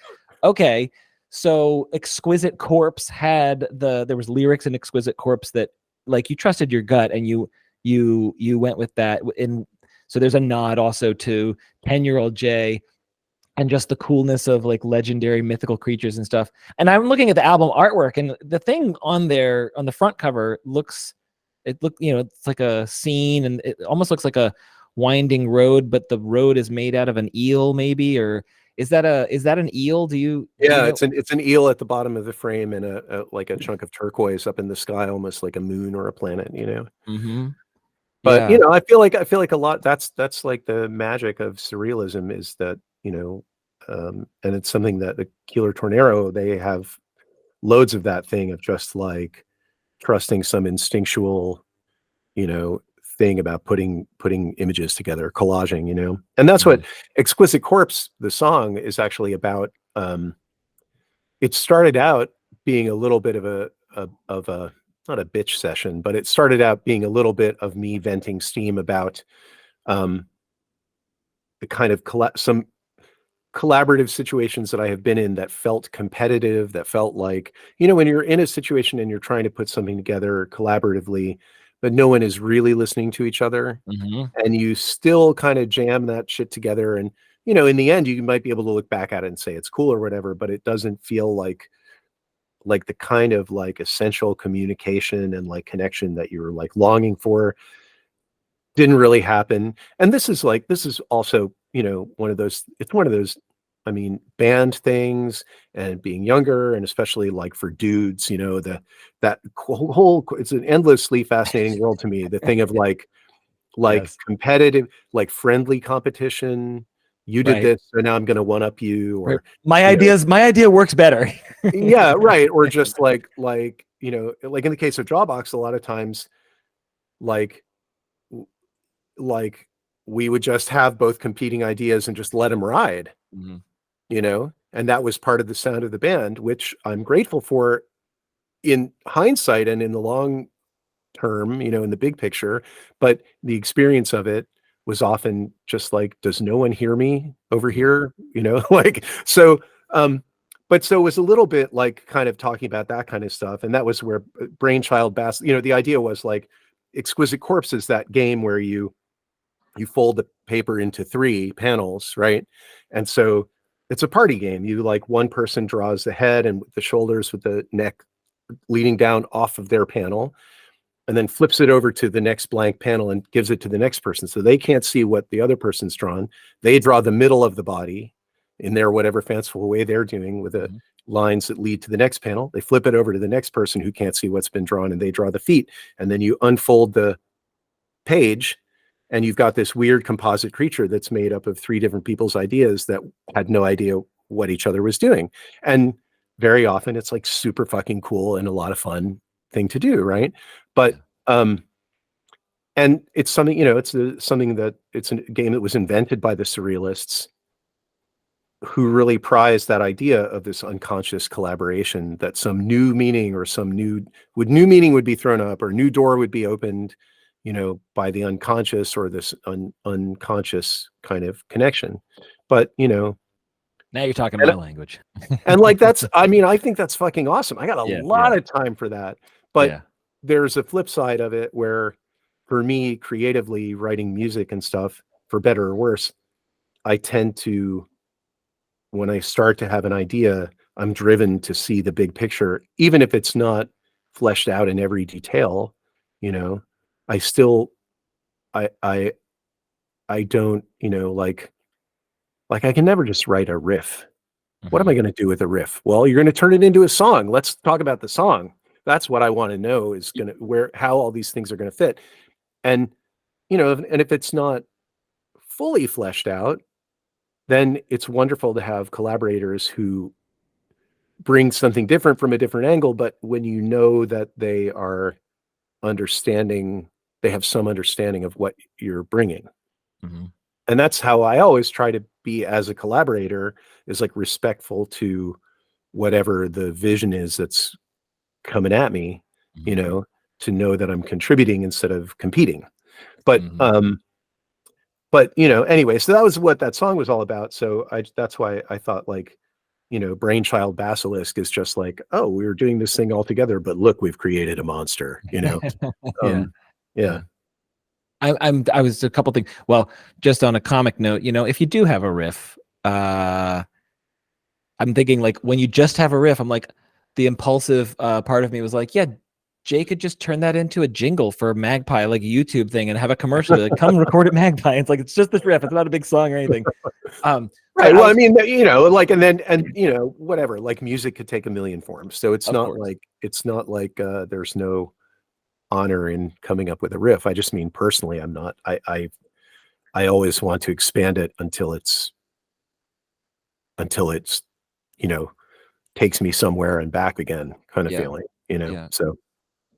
okay. So Exquisite Corpse there was lyrics in Exquisite Corpse that like you trusted your gut and you went with that. And so there's a nod also to 10-year-old Jay and just the coolness of like legendary mythical creatures and stuff. And I'm looking at the album artwork, and the thing on the front cover you know, it's like a scene, and it almost looks like a winding road, but the road is made out of an eel, maybe, or is that an eel? Do you know? It's an eel at the bottom of the frame and like a chunk of turquoise up in the sky, almost like a moon or a planet, you know. But you know, I feel like a lot that's like the magic of surrealism is that, you know, and it's something that the Keeler Tornero, they have loads of that thing of just like trusting some instinctual, you know, thing about putting images together, collaging, you know. And that's what Exquisite Corpse, the song, is actually about. It started out being a little bit of a not a bitch session, but it started out being a little bit of me venting steam about the kind of some collaborative situations that I have been in that felt competitive, that felt like, you know, when you're in a situation and you're trying to put something together collaboratively, but no one is really listening to each other, and you still kind of jam that shit together. And, you know, in the end, you might be able to look back at it and say it's cool or whatever, but it doesn't feel like the kind of like essential communication and like connection that you were like longing for didn't really happen. And this is also, you know, it's one of those, I mean, band things and being younger, and especially like for dudes, you know, that whole, it's an endlessly fascinating world to me. The thing of like competitive, like friendly competition. You did this, so now I'm going to one up you, or my idea works better. Yeah, right. Or just like, you know, like in the case of Jawbox, a lot of times, like we would just have both competing ideas and just let them ride, you know, and that was part of the sound of the band, which I'm grateful for in hindsight and in the long term, you know, in the big picture. But the experience of it was often just like, does no one hear me over here? You know, like, so, but so it was a little bit like kind of talking about that kind of stuff. And that was where Brainchild you know, the idea was like Exquisite Corpse is that game where you fold the paper into 3 panels, right? And so it's a party game. You like one person draws the head and the shoulders with the neck leading down off of their panel, and then flips it over to the next blank panel and gives it to the next person. So they can't see what the other person's drawn. They draw the middle of the body in their whatever fanciful way they're doing with lines that lead to the next panel. They flip it over to the next person who can't see what's been drawn, and they draw the feet. And then you unfold the page, and you've got this weird composite creature that's made up of 3 different people's ideas that had no idea what each other was doing. And very often it's like super fucking cool and a lot of fun thing to do, right? But and it's something, it's it's a game that was invented by the surrealists, who really prized that idea of this unconscious collaboration, that some new meaning or new meaning would be thrown up, or new door would be opened, by the unconscious, or this unconscious kind of connection. But, now you're talking my language. And like, I think that's fucking awesome. I got a lot of time for that. But there's a flip side of it where, for me, creatively writing music and stuff, for better or worse, I tend to, when I start to have an idea, I'm driven to see the big picture, even if it's not fleshed out in every detail. I still, I don't, like I can never just write a riff. What am I going to do with a riff? Well, you're going to turn it into a song. Let's talk about the song. That's what I want to know, is how all these things are going to fit. And, and if it's not fully fleshed out, then it's wonderful to have collaborators who bring something different from a different angle. But when you know that they are understanding, they have some understanding of what you're bringing. And that's how I always try to be as a collaborator, is like respectful to whatever the vision is that's coming at me, to know that I'm contributing instead of competing. But, anyway, so that was what that song was all about. So that's why I thought, like, Brainchild Basilisk is just like, oh, we were doing this thing all together, but look, we've created a monster, I was a couple things. Well, just on a comic note, if you do have a riff, I'm thinking, like, when you just have a riff, I'm like, the impulsive part of me was like, yeah, Jay could just turn that into a jingle for Magpie, like a YouTube thing, and have a commercial, like, come record at Magpie. It's like, it's just this riff. It's not a big song or anything. Right. Well, I mean, like, and whatever, like, music could take a million forms. So it's not like there's no honor in coming up with a riff. I just mean, personally, I'm not, I always want to expand it until it's, takes me somewhere and back again, kind of feeling, so.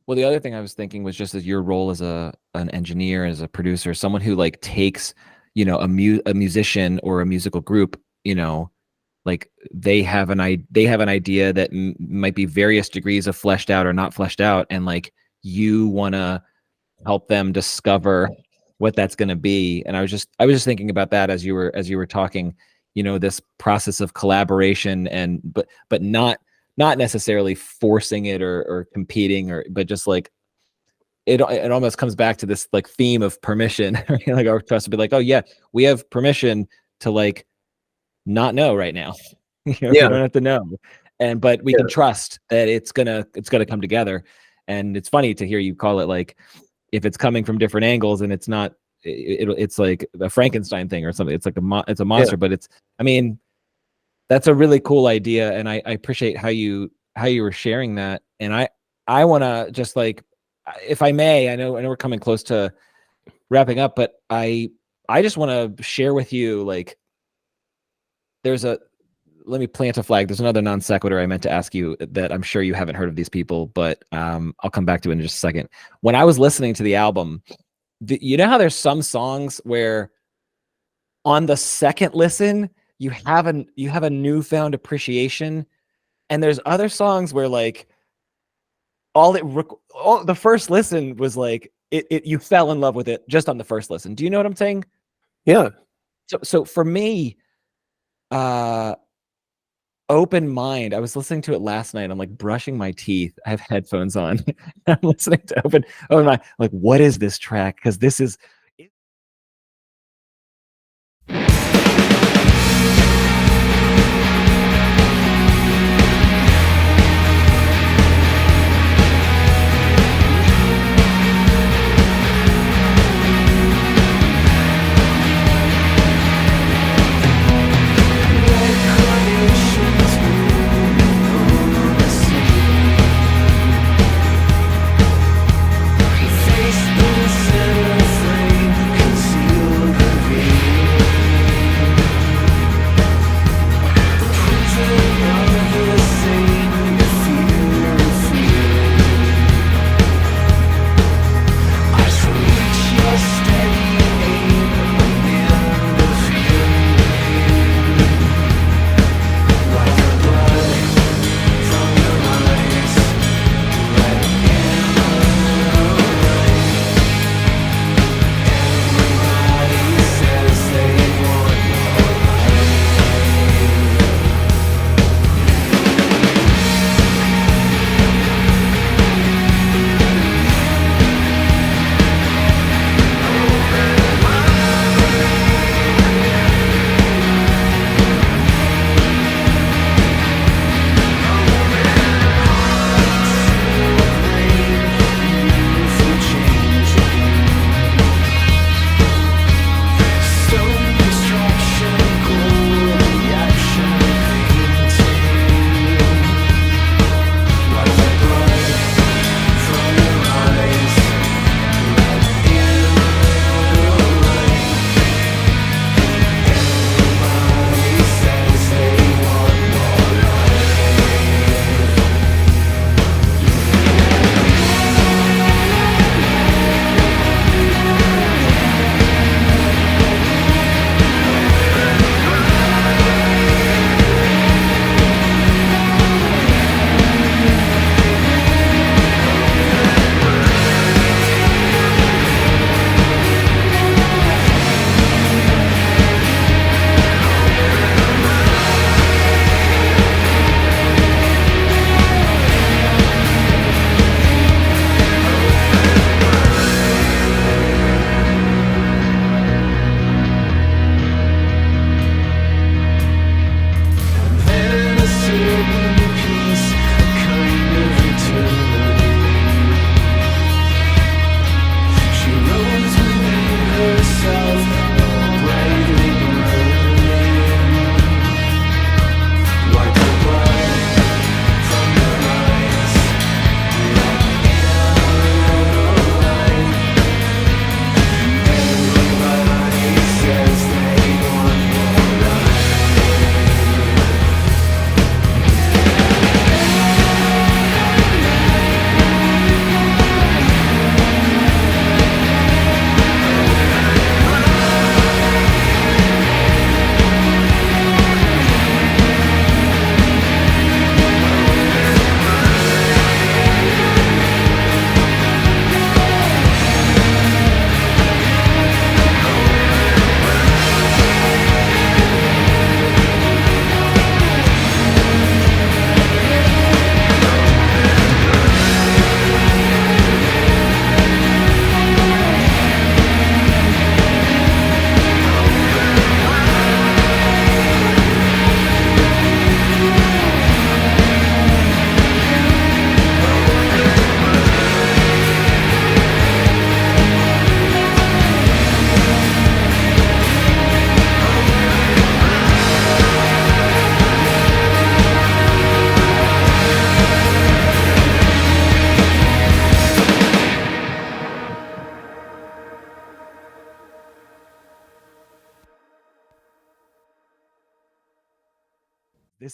Well, the other thing I was thinking was just as your role as an engineer, as a producer, someone who, like, takes, a musician or a musical group, like, they have an idea that might be various degrees of fleshed out or not fleshed out, and, like, you want to help them discover what that's going to be. And I was just thinking about that as you were talking, this process of collaboration, and but not necessarily forcing it or competing, but just like it almost comes back to this, like, theme of permission. Like, our trust to be like, oh yeah, we have permission to, like, not know right now. You don't have to know, but we can trust that it's gonna come together. And it's funny to hear you call it, like, if it's coming from different angles and it's not, it's like a Frankenstein thing or something. It's like it's a monster, but that's a really cool idea. And I appreciate how you were sharing that. And I want to just, like, if I may, I know we're coming close to wrapping up, but I just want to share with you, like, let me plant a flag. There's another non sequitur I meant to ask you that I'm sure you haven't heard of these people, but I'll come back to it in just a second. When I was listening to the album, you know how there's some songs where on the second listen, you have a newfound appreciation, and there's other songs where, like, the first listen was like, you fell in love with it just on the first listen. Do you know what I'm saying? Yeah. So for me, Open Mind, I was listening to it last night. I'm, like, brushing my teeth. I have headphones on. I'm listening to Open Mind. Like, what is this track? Because this is.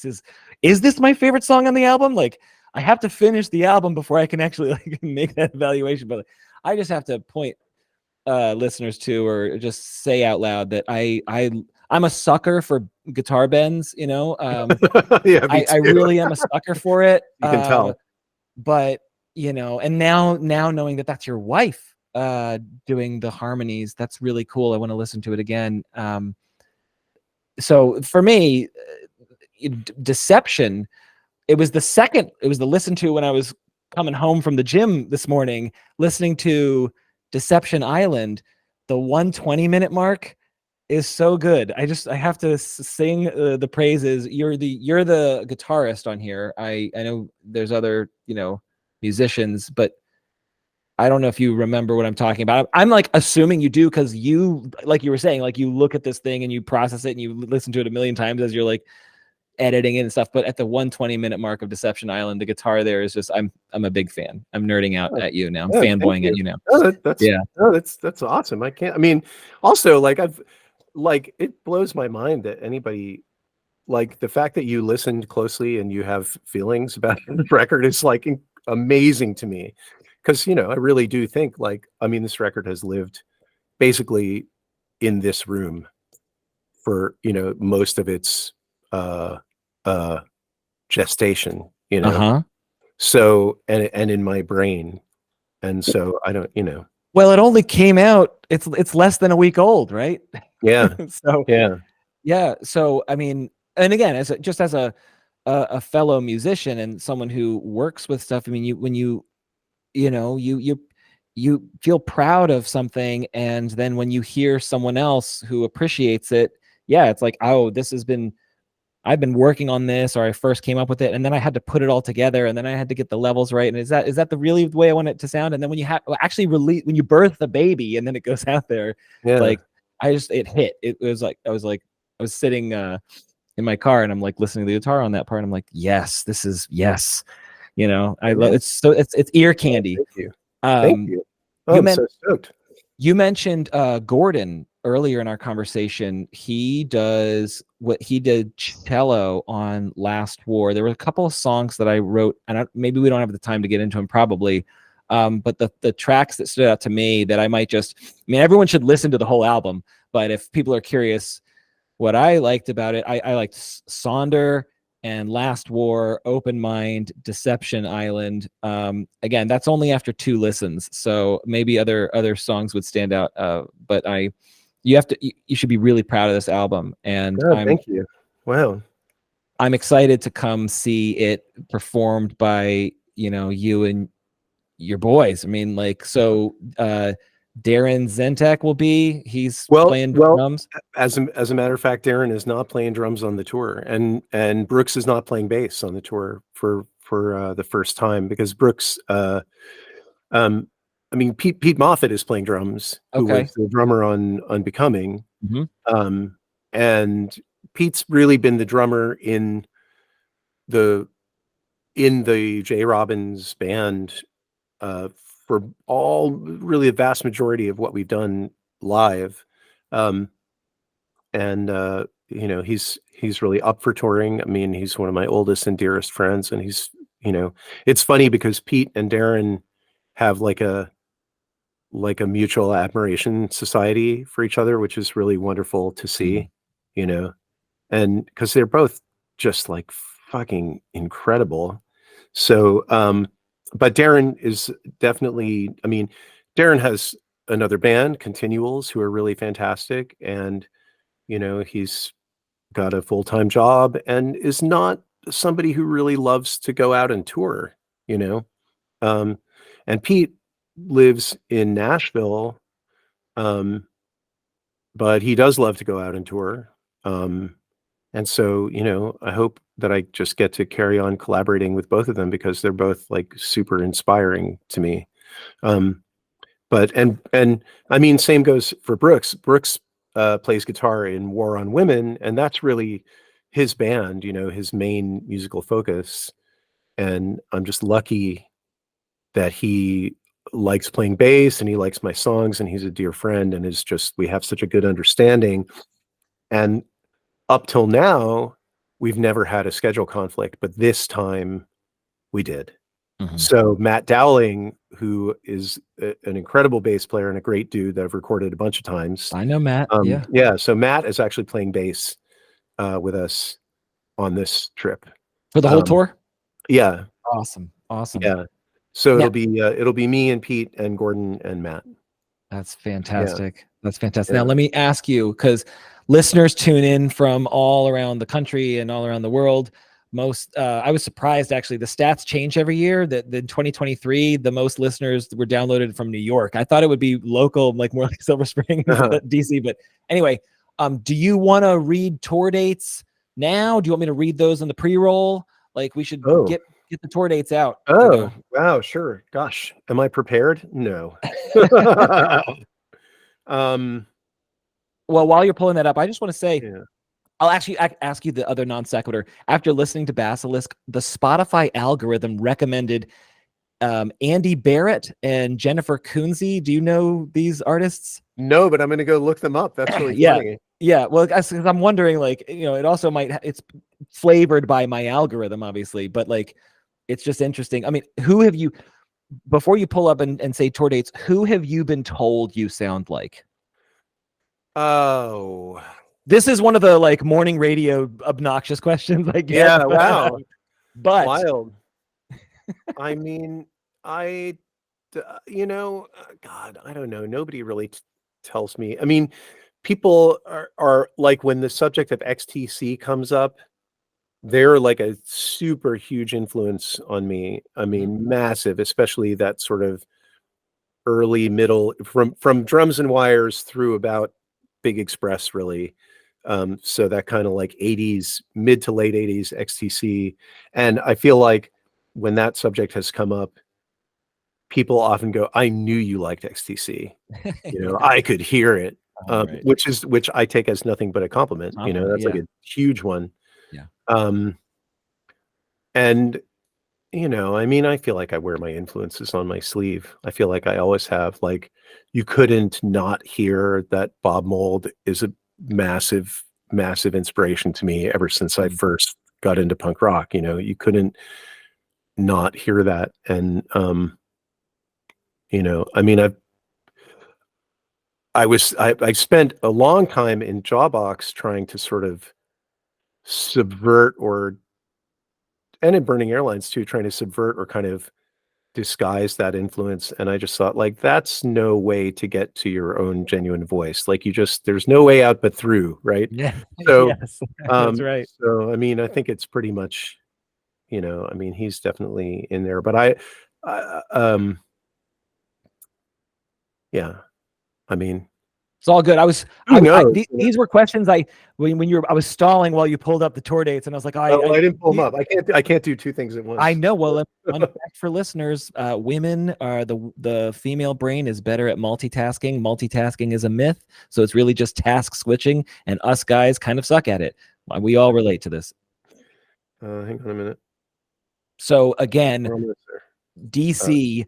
is this my favorite song on the album? Like, I have to finish the album before I can actually like make that evaluation. But I just have to point listeners to, or just say out loud that I'm a sucker for guitar bends, you know. Yeah, me I too. really am a sucker for it. You can tell. But you know, and now knowing that that's your wife doing the harmonies, that's really cool. I want to listen to it again. So for me, Deception, it was the listen to when I was coming home from the gym this morning, listening to Deception Island. The 120-minute mark is so good. I have to sing the praises. You're the guitarist on here. I know there's other, you know, musicians, but I don't know if you remember what I'm talking about. I'm like assuming you do, because you, like you were saying, like you look at this thing and you process it and you listen to it a million times as you're like editing it and stuff. But at the 120-minute mark of Deception Island, the guitar there is just, I'm a big fan. I'm nerding out at you now. I'm fanboying at you now. That's awesome. I mean, also like it blows my mind that anybody, like the fact that you listened closely and you have feelings about the record is like amazing to me. Because, you know, I really do think, like, I mean, this record has lived basically in this room for, you know, most of its gestation, you know. So and in my brain. And so I don't, you know. Well, it only came out, it's less than a week old, right? Yeah. So yeah. So I mean, and again, as a fellow musician and someone who works with stuff, I mean, when you know, you feel proud of something, and then when you hear someone else who appreciates it, yeah, it's like, oh, I've been working on this, or I first came up with it, and then I had to put it all together, and then I had to get the levels right. And is that the really way I want it to sound? And then when you actually release, when you birth the baby, and then it goes out there, like it hit. It was like I was sitting in my car, and I'm like listening to the guitar on that part, and I'm like, yes, this is yes. You know, I love it's ear candy. Thank you. Thank you. Oh, I'm so stoked. You mentioned Gordon earlier in our conversation. He did cello on Last War. There were a couple of songs that I wrote, and maybe we don't have the time to get into them, probably. But the tracks that stood out to me that I might just, I mean, everyone should listen to the whole album, but if people are curious, what I liked about it, I liked Sonder and Last War, Open Mind, Deception Island. Again, that's only after 2 listens, so maybe other songs would stand out. But you should be really proud of this album. And thank you. Wow. I'm excited to come see it performed by, you know, you and your boys. I mean, like, so Darren Zentek he's playing drums. As a matter of fact, Darren is not playing drums on the tour, and Brooks is not playing bass on the tour for the first time, because Brooks, I mean, Pete Moffat is playing drums, who was the drummer on Unbecoming. And Pete's really been the drummer in the J. Robbins band for really the vast majority of what we've done live. And you know, he's really up for touring. I mean, he's one of my oldest and dearest friends, and he's, you know, it's funny because Pete and Darren have like a mutual admiration society for each other, which is really wonderful to see, you know, and because they're both just like fucking incredible. So, but Darren is definitely, I mean, Darren has another band, Continuals, who are really fantastic. And, you know, he's got a full-time job and is not somebody who really loves to go out and tour, you know. And Pete lives in Nashville, but he does love to go out and tour. And so, you know, I hope that I just get to carry on collaborating with both of them, because they're both like super inspiring to me. But and I mean, same goes for Brooks. Brooks plays guitar in War on Women, and that's really his band, you know, his main musical focus. And I'm just lucky that he likes playing bass, and he likes my songs, and he's a dear friend, and is just, we have such a good understanding. And up till now, we've never had a schedule conflict, but this time we did. Mhm. So Matt Dowling, who is an incredible bass player and a great dude that I've recorded a bunch of times. I know Matt. Yeah. So Matt is actually playing bass with us on this trip For the whole tour? Yeah. Awesome. Awesome. Yeah. So Now, it'll be me and Pete and Gordon and Matt. that's fantastic. Yeah. That's fantastic. Yeah. Now let me ask you, because listeners tune in from all around the country and all around the world. I was surprised actually. The stats change every year. That in 2023, the most listeners were downloaded from New York. I thought it would be local, like more like Silver Springs, DC. But anyway, do you want to read tour dates now? Do you want me to read those in the pre-roll? Like we should get the tour dates out. Oh, wow, sure. Gosh, am I prepared? No. Well, while you're pulling that up, I just want to say, I'll actually ask you the other non sequitur. After listening to Basilisk, the Spotify algorithm recommended Andy Barrett and Jennifer Kunze. Do you know these artists? No, but I'm going to go look them up. That's really funny. Yeah. Well, I'm wondering, like, it also it's flavored by my algorithm, obviously, but like, it's just interesting. I mean, who have you, before you pull up and say tour dates, who have you been told you sound like? Oh, this is one of the like morning radio obnoxious questions I get. Yeah, wow. But wild. I mean, God, I don't know. Nobody really tells me. I mean, people are like, when the subject of XTC comes up, they're like a super huge influence on me. I mean, massive, especially that sort of early middle from Drums and Wires through about Big Express, really. So that kind of like 80s, mid to late 80s XTC. And I feel like when that subject has come up, people often go, I knew you liked XTC. I could hear it. Right. Which I take as nothing but a compliment. That's like a huge one. Yeah. And I mean, I feel like I wear my influences on my sleeve. I feel like I always have. Like, you couldn't not hear that Bob Mould is a massive, massive inspiration to me ever since I first got into punk rock. You couldn't not hear that. And I mean, I spent a long time in Jawbox trying to sort of subvert and in Burning Airlines too, trying to subvert or kind of disguise that influence. And I just thought, like, that's no way to get to your own genuine voice. Like, there's no way out but through, right? Yeah. So yes, that's right. So I mean, I think it's pretty much, I mean, he's definitely in there, but yeah, I mean, it's all good. These were questions when I was stalling while you pulled up the tour dates, and I was like, I didn't pull them up. I can't do two things at once. I know. Well, for listeners, women are the female brain is better at multitasking. Multitasking is a myth, so it's really just task switching, and us guys kind of suck at it. We all relate to this. Hang on a minute. So again, DC.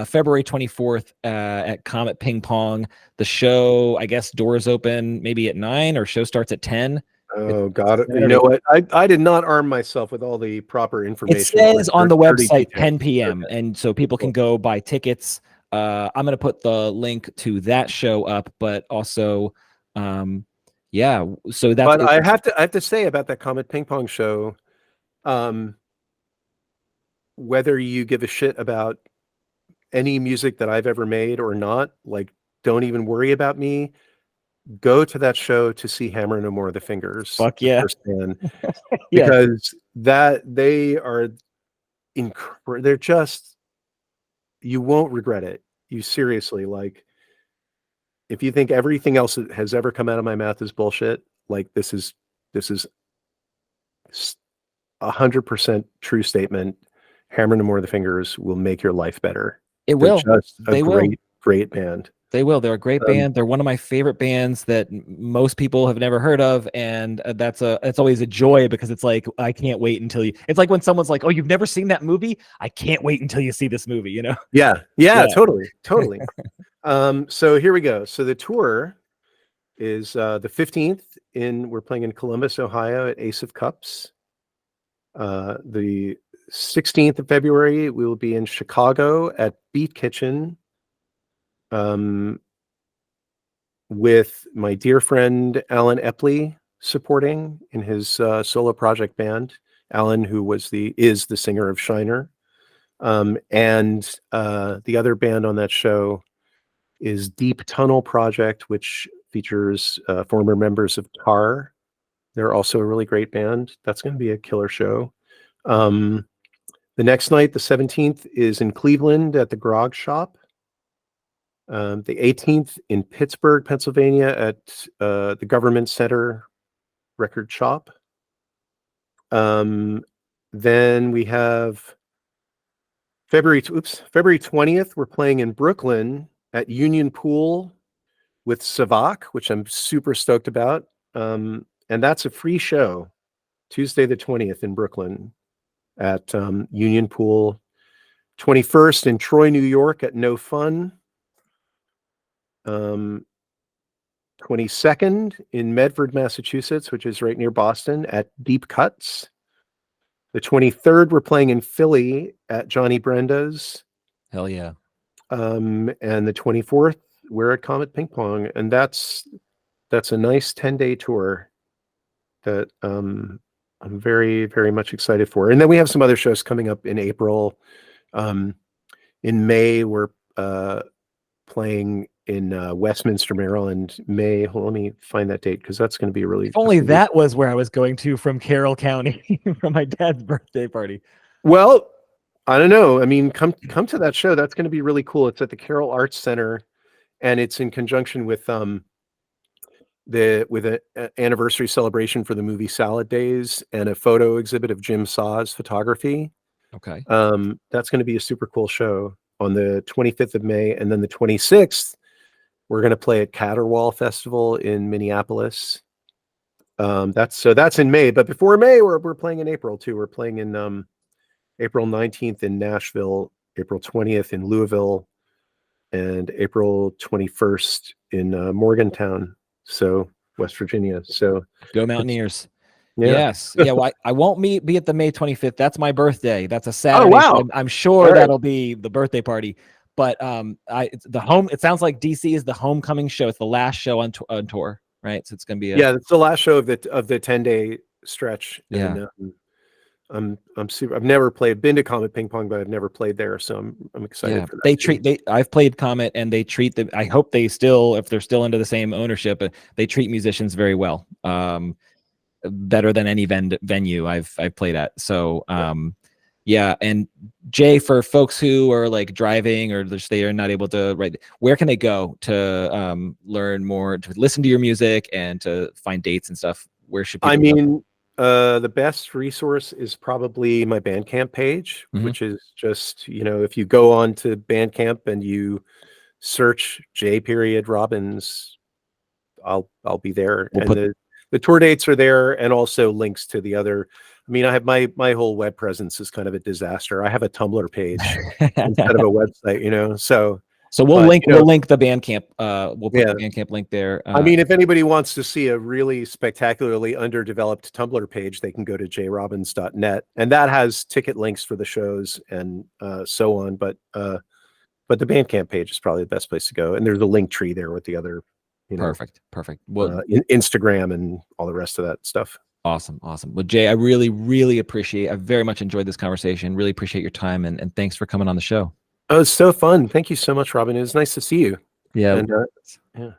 February 24th at Comet Ping Pong. The show, I guess, doors open maybe at 9 or show starts at 10. Oh, God. You know what? I did not arm myself with all the proper information. It says on the website 10 p.m. And so people can go buy tickets. I'm going to put the link to that show up, but also, yeah. So that's. But I have to say about that Comet Ping Pong show, whether you give a shit about any music that I've ever made or not, like, don't even worry about me. Go to that show to see Hammer No More of the Fingers. Fuck yeah. Because they are they're just, you won't regret it. You seriously, like, if you think everything else that has ever come out of my mouth is bullshit, like, this is 100% true statement. Hammer No More of the Fingers will make your life better. It will. They will. Great band. They will. They're a great band. They're one of my favorite bands that most people have never heard of, and it's always a joy because it's like, I can't wait until you. It's like when someone's like, "Oh, you've never seen that movie? I can't wait until you see this movie." Yeah, totally. So here we go. So the tour is the 15th we're playing in Columbus, Ohio at Ace of Cups. The 16th of February, we will be in Chicago at Beat Kitchen with my dear friend Alan Epley supporting in his solo project band. Alan, who is the singer of Shiner. And the other band on that show is Deep Tunnel Project, which features former members of Tar. They're also a really great band. That's going to be a killer show. The next night, the 17th, is in Cleveland at the Grog Shop. The 18th in Pittsburgh, Pennsylvania at the Government Center Record Shop. Then we have February 20th, we're playing in Brooklyn at Union Pool with Savak, which I'm super stoked about. And that's a free show, Tuesday the 20th in Brooklyn at Union Pool. 21st in Troy, New York at No Fun. 22nd in Medford, Massachusetts, which is right near Boston at Deep Cuts. The 23rd, we're playing in Philly at Johnny Brenda's. Hell yeah. And the 24th, we're at Comet Ping Pong. And that's a nice 10-day tour that I'm very, very much excited for. And then we have some other shows coming up in April. In May, we're playing in Westminster, Maryland. May. Let me find that date because that's going to be a really. If only that was where I was going to from Carroll County for my dad's birthday party. Well, I don't know. I mean, come to that show. That's going to be really cool. It's at the Carroll Arts Center, and it's in conjunction with an anniversary celebration for the movie Salad Days and a photo exhibit of Jim Saw's photography. Okay. That's going to be a super cool show on the 25th of May, and then the 26th. We're going to play at Caterwaul Festival in Minneapolis. That's in May, but before May, we're playing in April too. We're playing in April 19th in Nashville, April 20th in Louisville, and April 21st in Morgantown, so West Virginia. So go Mountaineers. Yeah. Yes. Yeah. Well, I won't be at the May 25th. That's my birthday. That's a Saturday. Oh, wow. So I'm sure that'll be the birthday party. But it sounds like DC is the homecoming show. It's the last show on tour, right? So it's gonna be it's the last show of the 10-day stretch. Yeah. And, I'm super. I've never been to Comet Ping Pong, but I've never played there, so I'm excited for that. I've played Comet, and they treat them. I hope they still, if they're still under the same ownership, they treat musicians very well. Better than any venue I've played at. So yeah. And Jay, for folks who are like driving or they are not able to where can they go to learn more, to listen to your music and to find dates and stuff? Where should people go? The best resource is probably my Bandcamp page, which is just, if you go on to Bandcamp and you search J.Robbins, I'll be there. The tour dates are there, and also links to the other. I mean, I have my whole web presence is kind of a disaster. I have a Tumblr page instead of a website, so we'll link the Bandcamp. We'll put the Bandcamp link there. I mean, if anybody wants to see a really spectacularly underdeveloped Tumblr page, they can go to jrobbins.net, and that has ticket links for the shows and so on. But the Bandcamp page is probably the best place to go, and there's a link tree there with the other. Perfect. Well, Instagram and all the rest of that stuff. Awesome. Well, Jay, I really, really appreciate. I very much enjoyed this conversation. Really appreciate your time, and thanks for coming on the show. Oh, it's so fun. Thank you so much, Robin. It was nice to see you. Yeah. And, yeah.